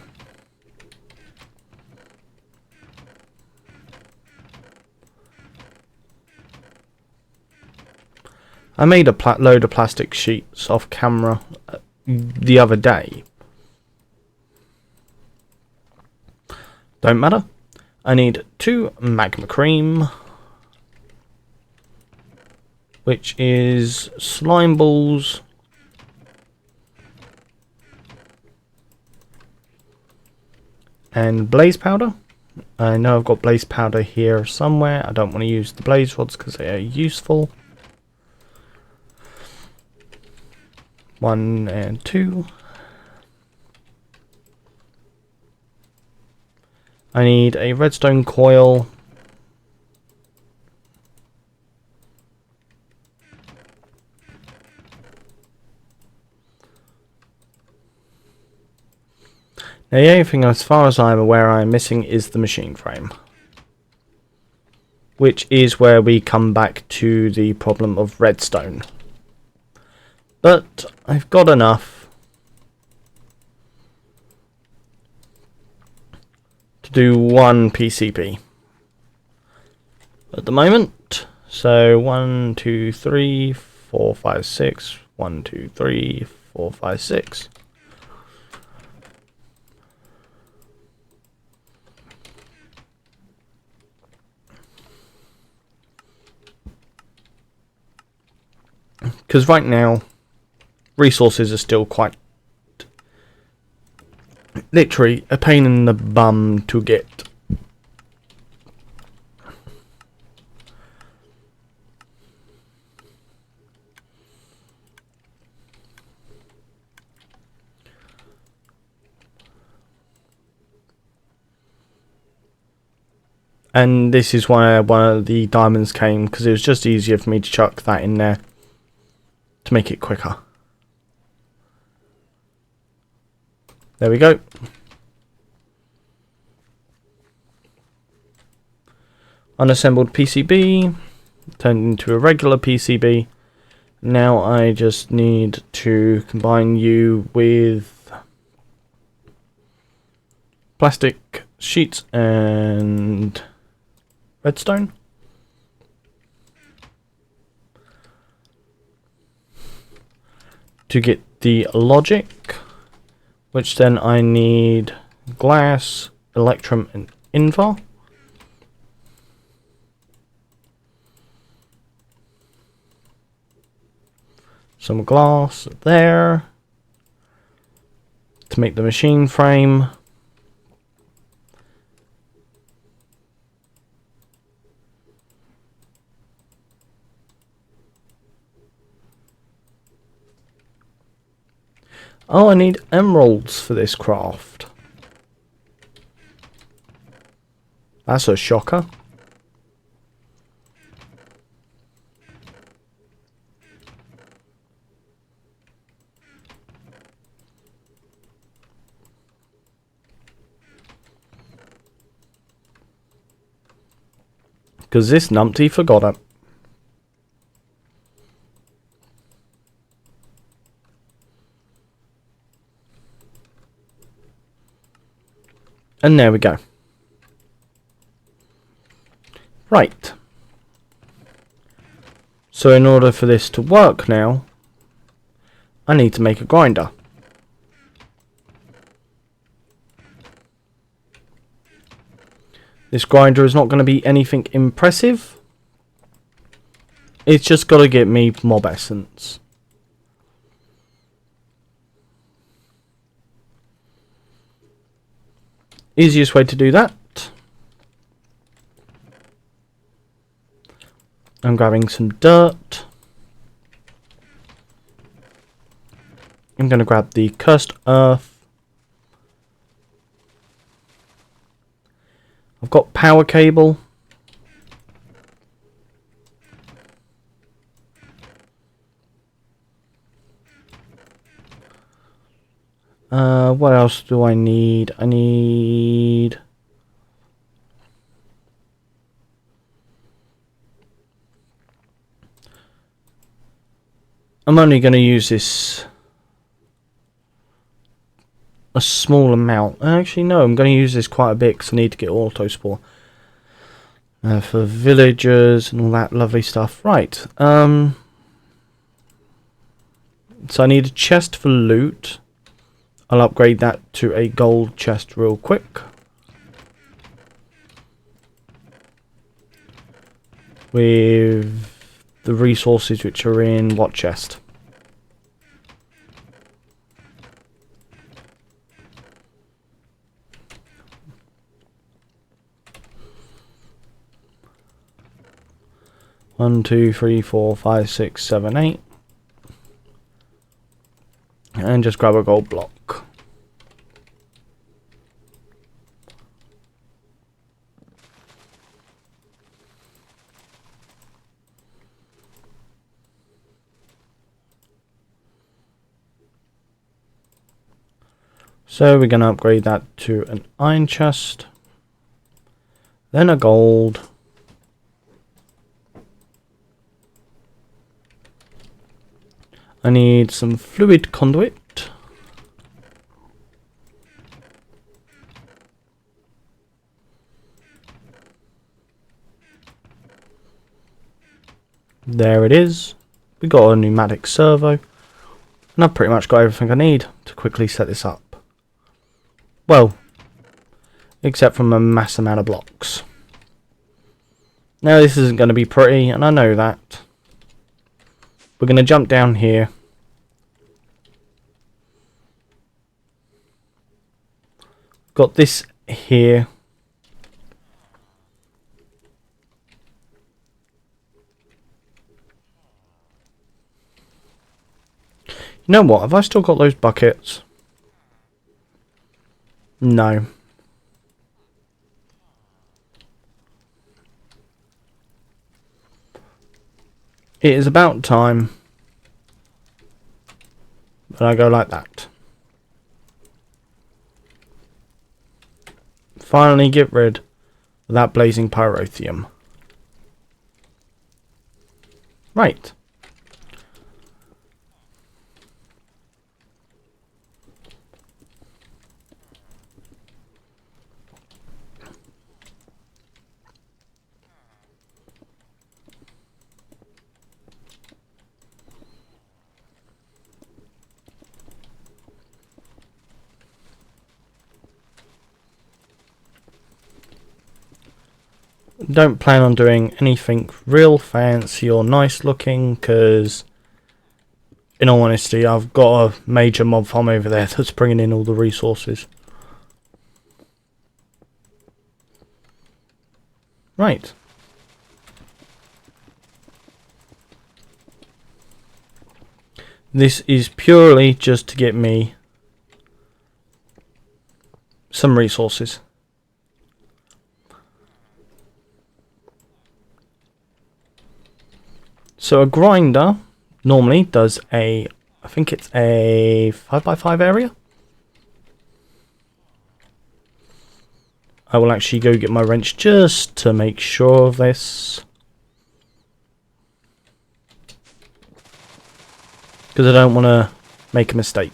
I made a load of plastic sheets off camera the other day. Don't matter. I need 2 magma cream, which is slime balls, and blaze powder. I know I've got blaze powder here somewhere. I don't want to use the blaze rods because they are useful. 1 and 2. I need a redstone coil. Now the only thing as far as I'm aware I'm missing is the machine frame, which is where we come back to the problem of redstone. But I've got enough to do 1 PCB at the moment. So 1, 2, 3, 4, 5, 6. 1, 2, 3, 4, 5, 6. Because right now resources are still quite literally a pain in the bum to get. And this is why one of the diamonds came, because it was just easier for me to chuck that in there to make it quicker. There we go. Unassembled PCB turned into a regular PCB. Now I just need to combine you with plastic sheets and redstone. To get the logic, which then I need glass, electrum and invar. Some glass there to make the machine frame. Oh, I need emeralds for this craft. That's a shocker. Because this numpty forgot it. And there we go. Right. So in order for this to work now, I need to make a grinder. This grinder is not going to be anything impressive. It's just got to get me mob essence. Easiest way to do that. I'm grabbing some dirt. I'm going to grab the cursed earth. I've got power cable. What else do I need? I'm only going to use this a small amount. Actually, no, I'm going to use this quite a bit because I need to get auto spawn for villagers and all that lovely stuff. Right. So I need a chest for loot. I'll upgrade that to a gold chest real quick. With the resources which are in what chest? One, two, three, four, five, six, seven, 8. And just grab a gold block. So we're going to upgrade that to an iron chest. Then a gold. I need some fluid conduit. There it is. We got a pneumatic servo. And I've pretty much got everything I need to quickly set this up. Well, except from a mass amount of blocks. Now this isn't going to be pretty, and I know that. We're going to jump down here. Got this here. You know what? Have I still got those buckets? No. It is about time that I go like that. Finally get rid of that blazing pyrotheum. Right. Don't plan on doing anything real fancy or nice looking, because in all honesty I've got a major mob farm over there that's bringing in all the resources. Right. This is purely just to get me some resources. So a grinder normally does I think it's a 5x5 area. I will actually go get my wrench just to make sure of this, because I don't want to make a mistake.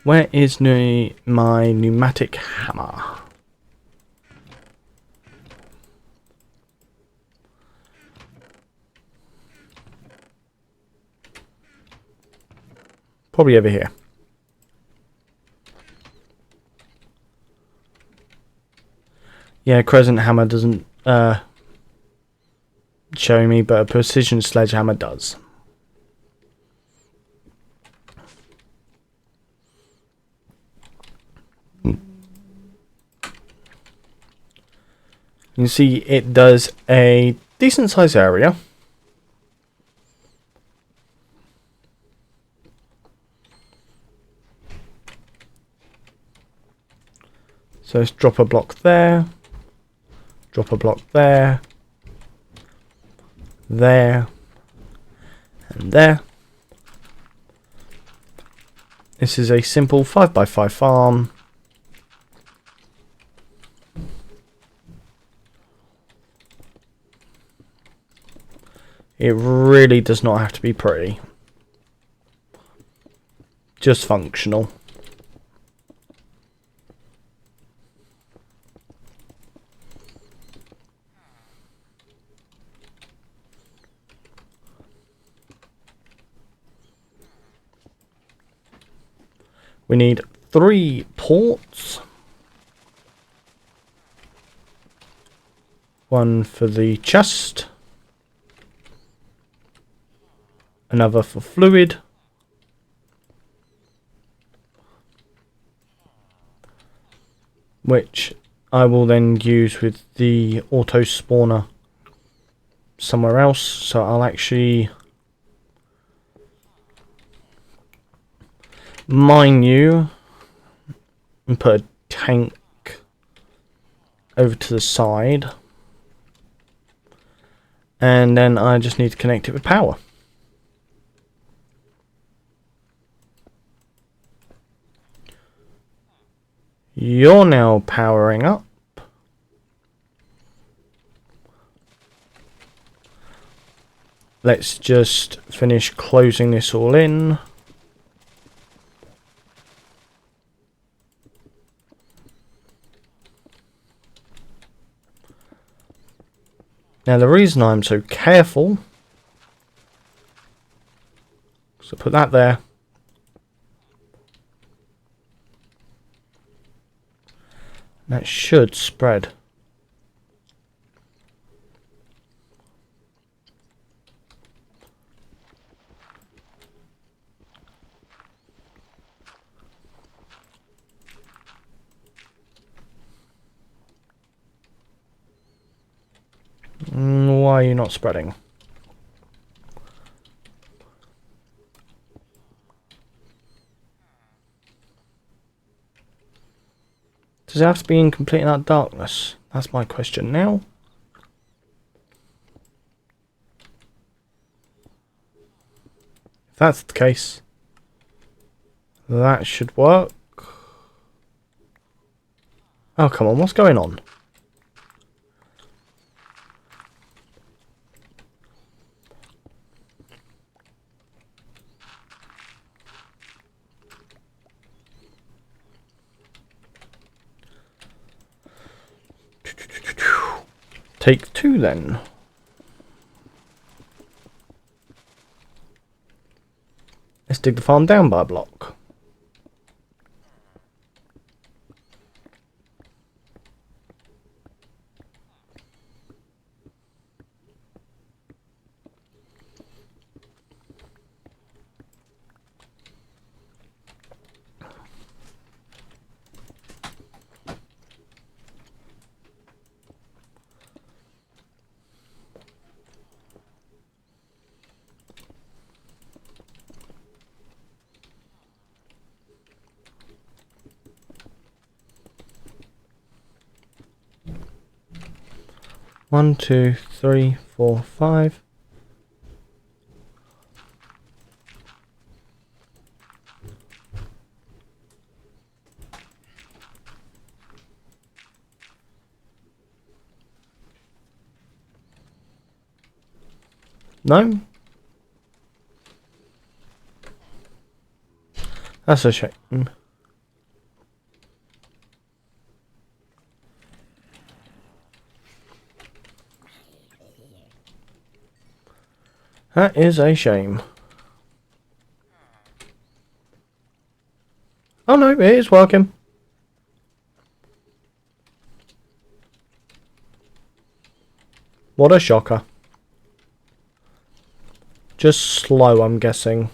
Where is my pneumatic hammer? Probably over here. Yeah, crescent hammer doesn't show me, but a precision sledgehammer does. You can see it does a decent size area. So let's drop a block there, drop a block there, there, and there. This is a simple 5x5 farm. It really does not have to be pretty. Just functional. We need 3 ports. One for the chest. Another for fluid. Which I will then use with the auto spawner somewhere else. So I'll actually mine you and put a tank over to the side. And then I just need to connect it with power. You're now powering up. Let's just finish closing this all in. Now the reason I'm so careful, so put that there. That should spread. Why are you not spreading? Does it have to be in complete and utter darkness? That's my question now. If that's the case, that should work. Oh, come on, what's going on? Take 2 then. Let's dig the farm down by a block. 1, 2, 3, 4, 5. No? That's a shame. That is a shame. Oh no, it is working. What a shocker. Just slow, I'm guessing.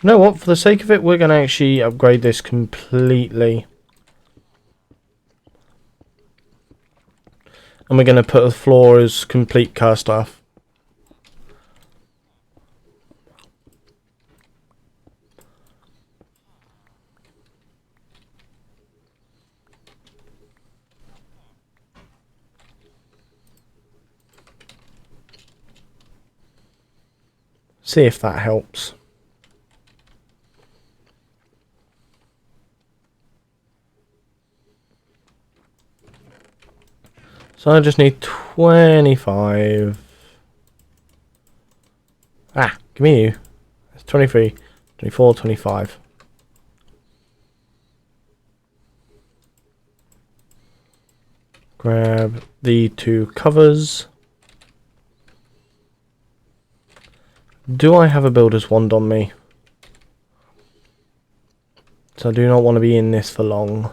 You know what? For the sake of it, we're going to actually upgrade this completely. And we're going to put the floor as complete cast off. See if that helps. So I just need 25. Ah, give me you. It's 23, 24, 25. Grab the 2 covers. Do I have a builder's wand on me? So I do not want to be in this for long.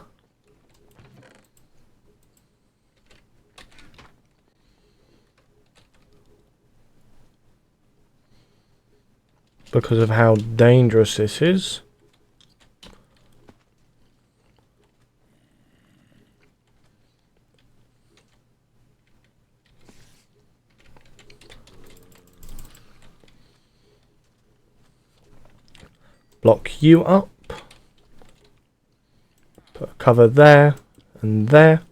Because of how dangerous this is. Block you up. Put a cover there and there.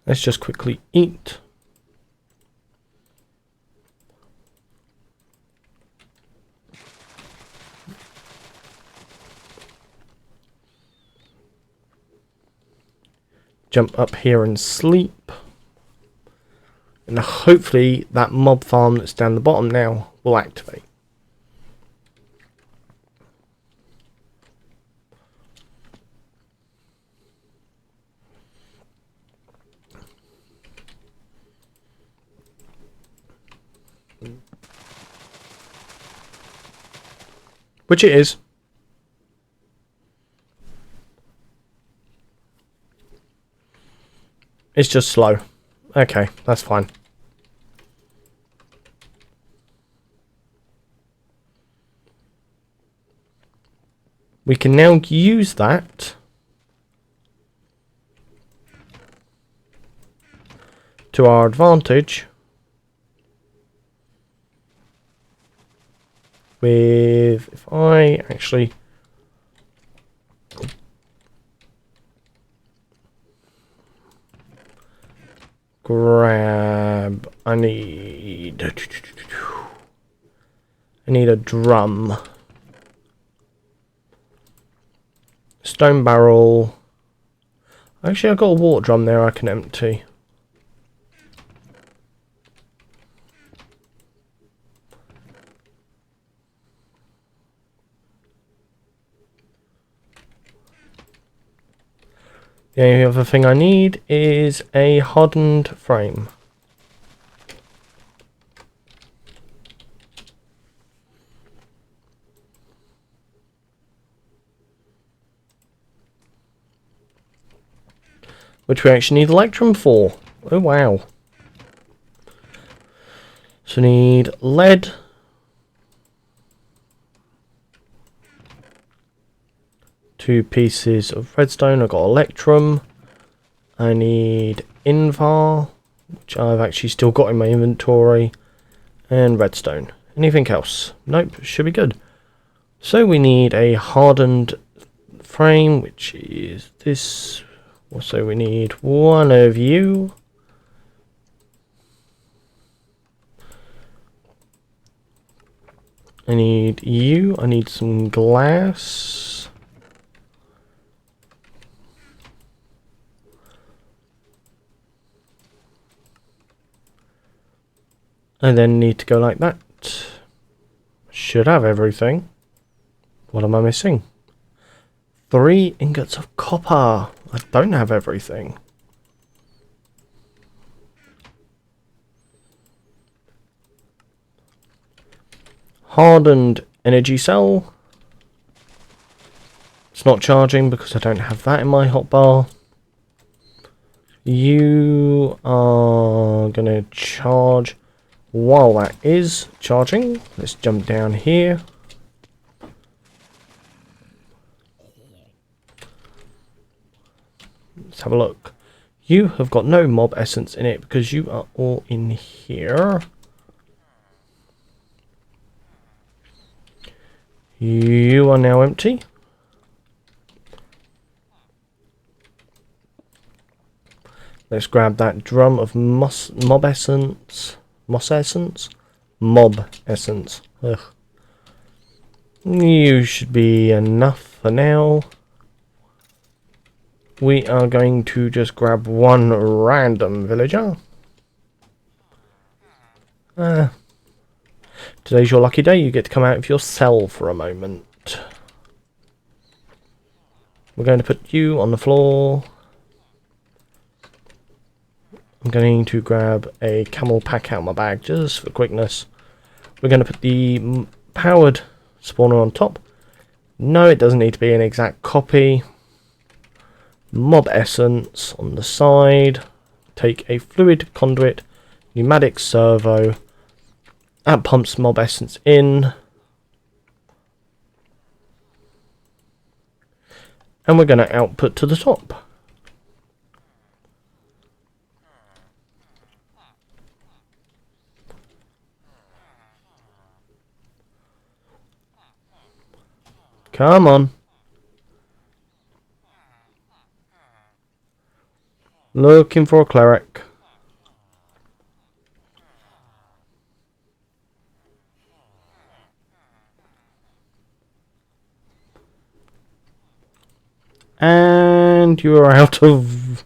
Let's just quickly eat. Jump up here and sleep. And hopefully that mob farm that's down the bottom now will activate. Which it is. It's just slow. Okay, that's fine. We can now use that to our advantage with, if I actually grab, I need a drum, stone barrel. Actually, I've got a water drum there I can empty. The only other thing I need is a hardened frame. which we actually need electrum for. Oh wow. So we need lead. Two pieces of redstone. I've got electrum. I need invar, which I've actually still got in my inventory. And redstone. Anything else? Nope, should be good. So we need a hardened frame, which is this. Also we need one of you. I need you. I need some glass. I then need to go like that. Should have everything. What am I missing? 3 ingots of copper. I don't have everything. Hardened energy cell. It's not charging because I don't have that in my hotbar. You are gonna charge while that is charging. Let's jump down here. Let's have a look. You have got no mob essence in it because you are all in here. You are now empty. Let's grab that drum of mob essence. Moss essence? Mob essence. Ugh. You should be enough for now. We are going to just grab one random villager. Today's your lucky day. You get to come out of your cell for a moment. We're going to put you on the floor. I'm going to grab a camel pack out of my bag just for quickness. We're going to put the powered spawner on top. No, it doesn't need to be an exact copy. Mob essence on the side. Take a fluid conduit, pneumatic servo. That pumps mob essence in. And we're going to output to the top. Come on. Looking for a cleric. And you are out of...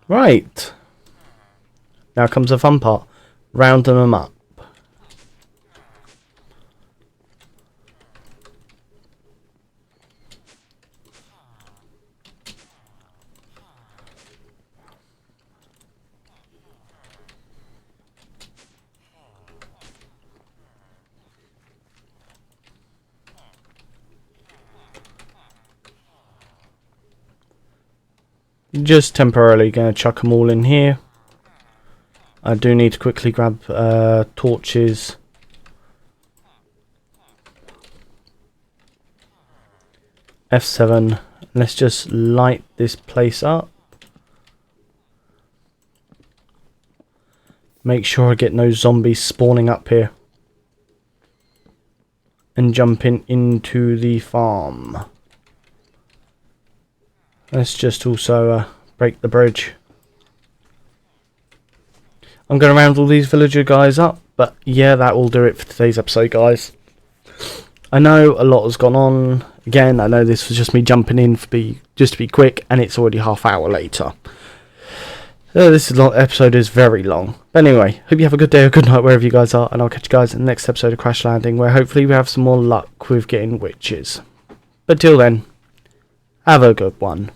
Right. Now comes the fun part. Rounding them up. Just temporarily going to chuck them all in here. I do need to quickly grab torches. F7. Let's just light this place up. Make sure I get no zombies spawning up here. And jumping into the farm. Let's just also break the bridge. I'm going to round all these villager guys up, but yeah, that will do it for today's episode, guys. I know a lot has gone on. Again, I know this was just me jumping in just to be quick, and it's already half hour later. This episode is very long. But anyway, hope you have a good day or good night wherever you guys are, and I'll catch you guys in the next episode of Crash Landing, where hopefully we have some more luck with getting witches. But till then, have a good one.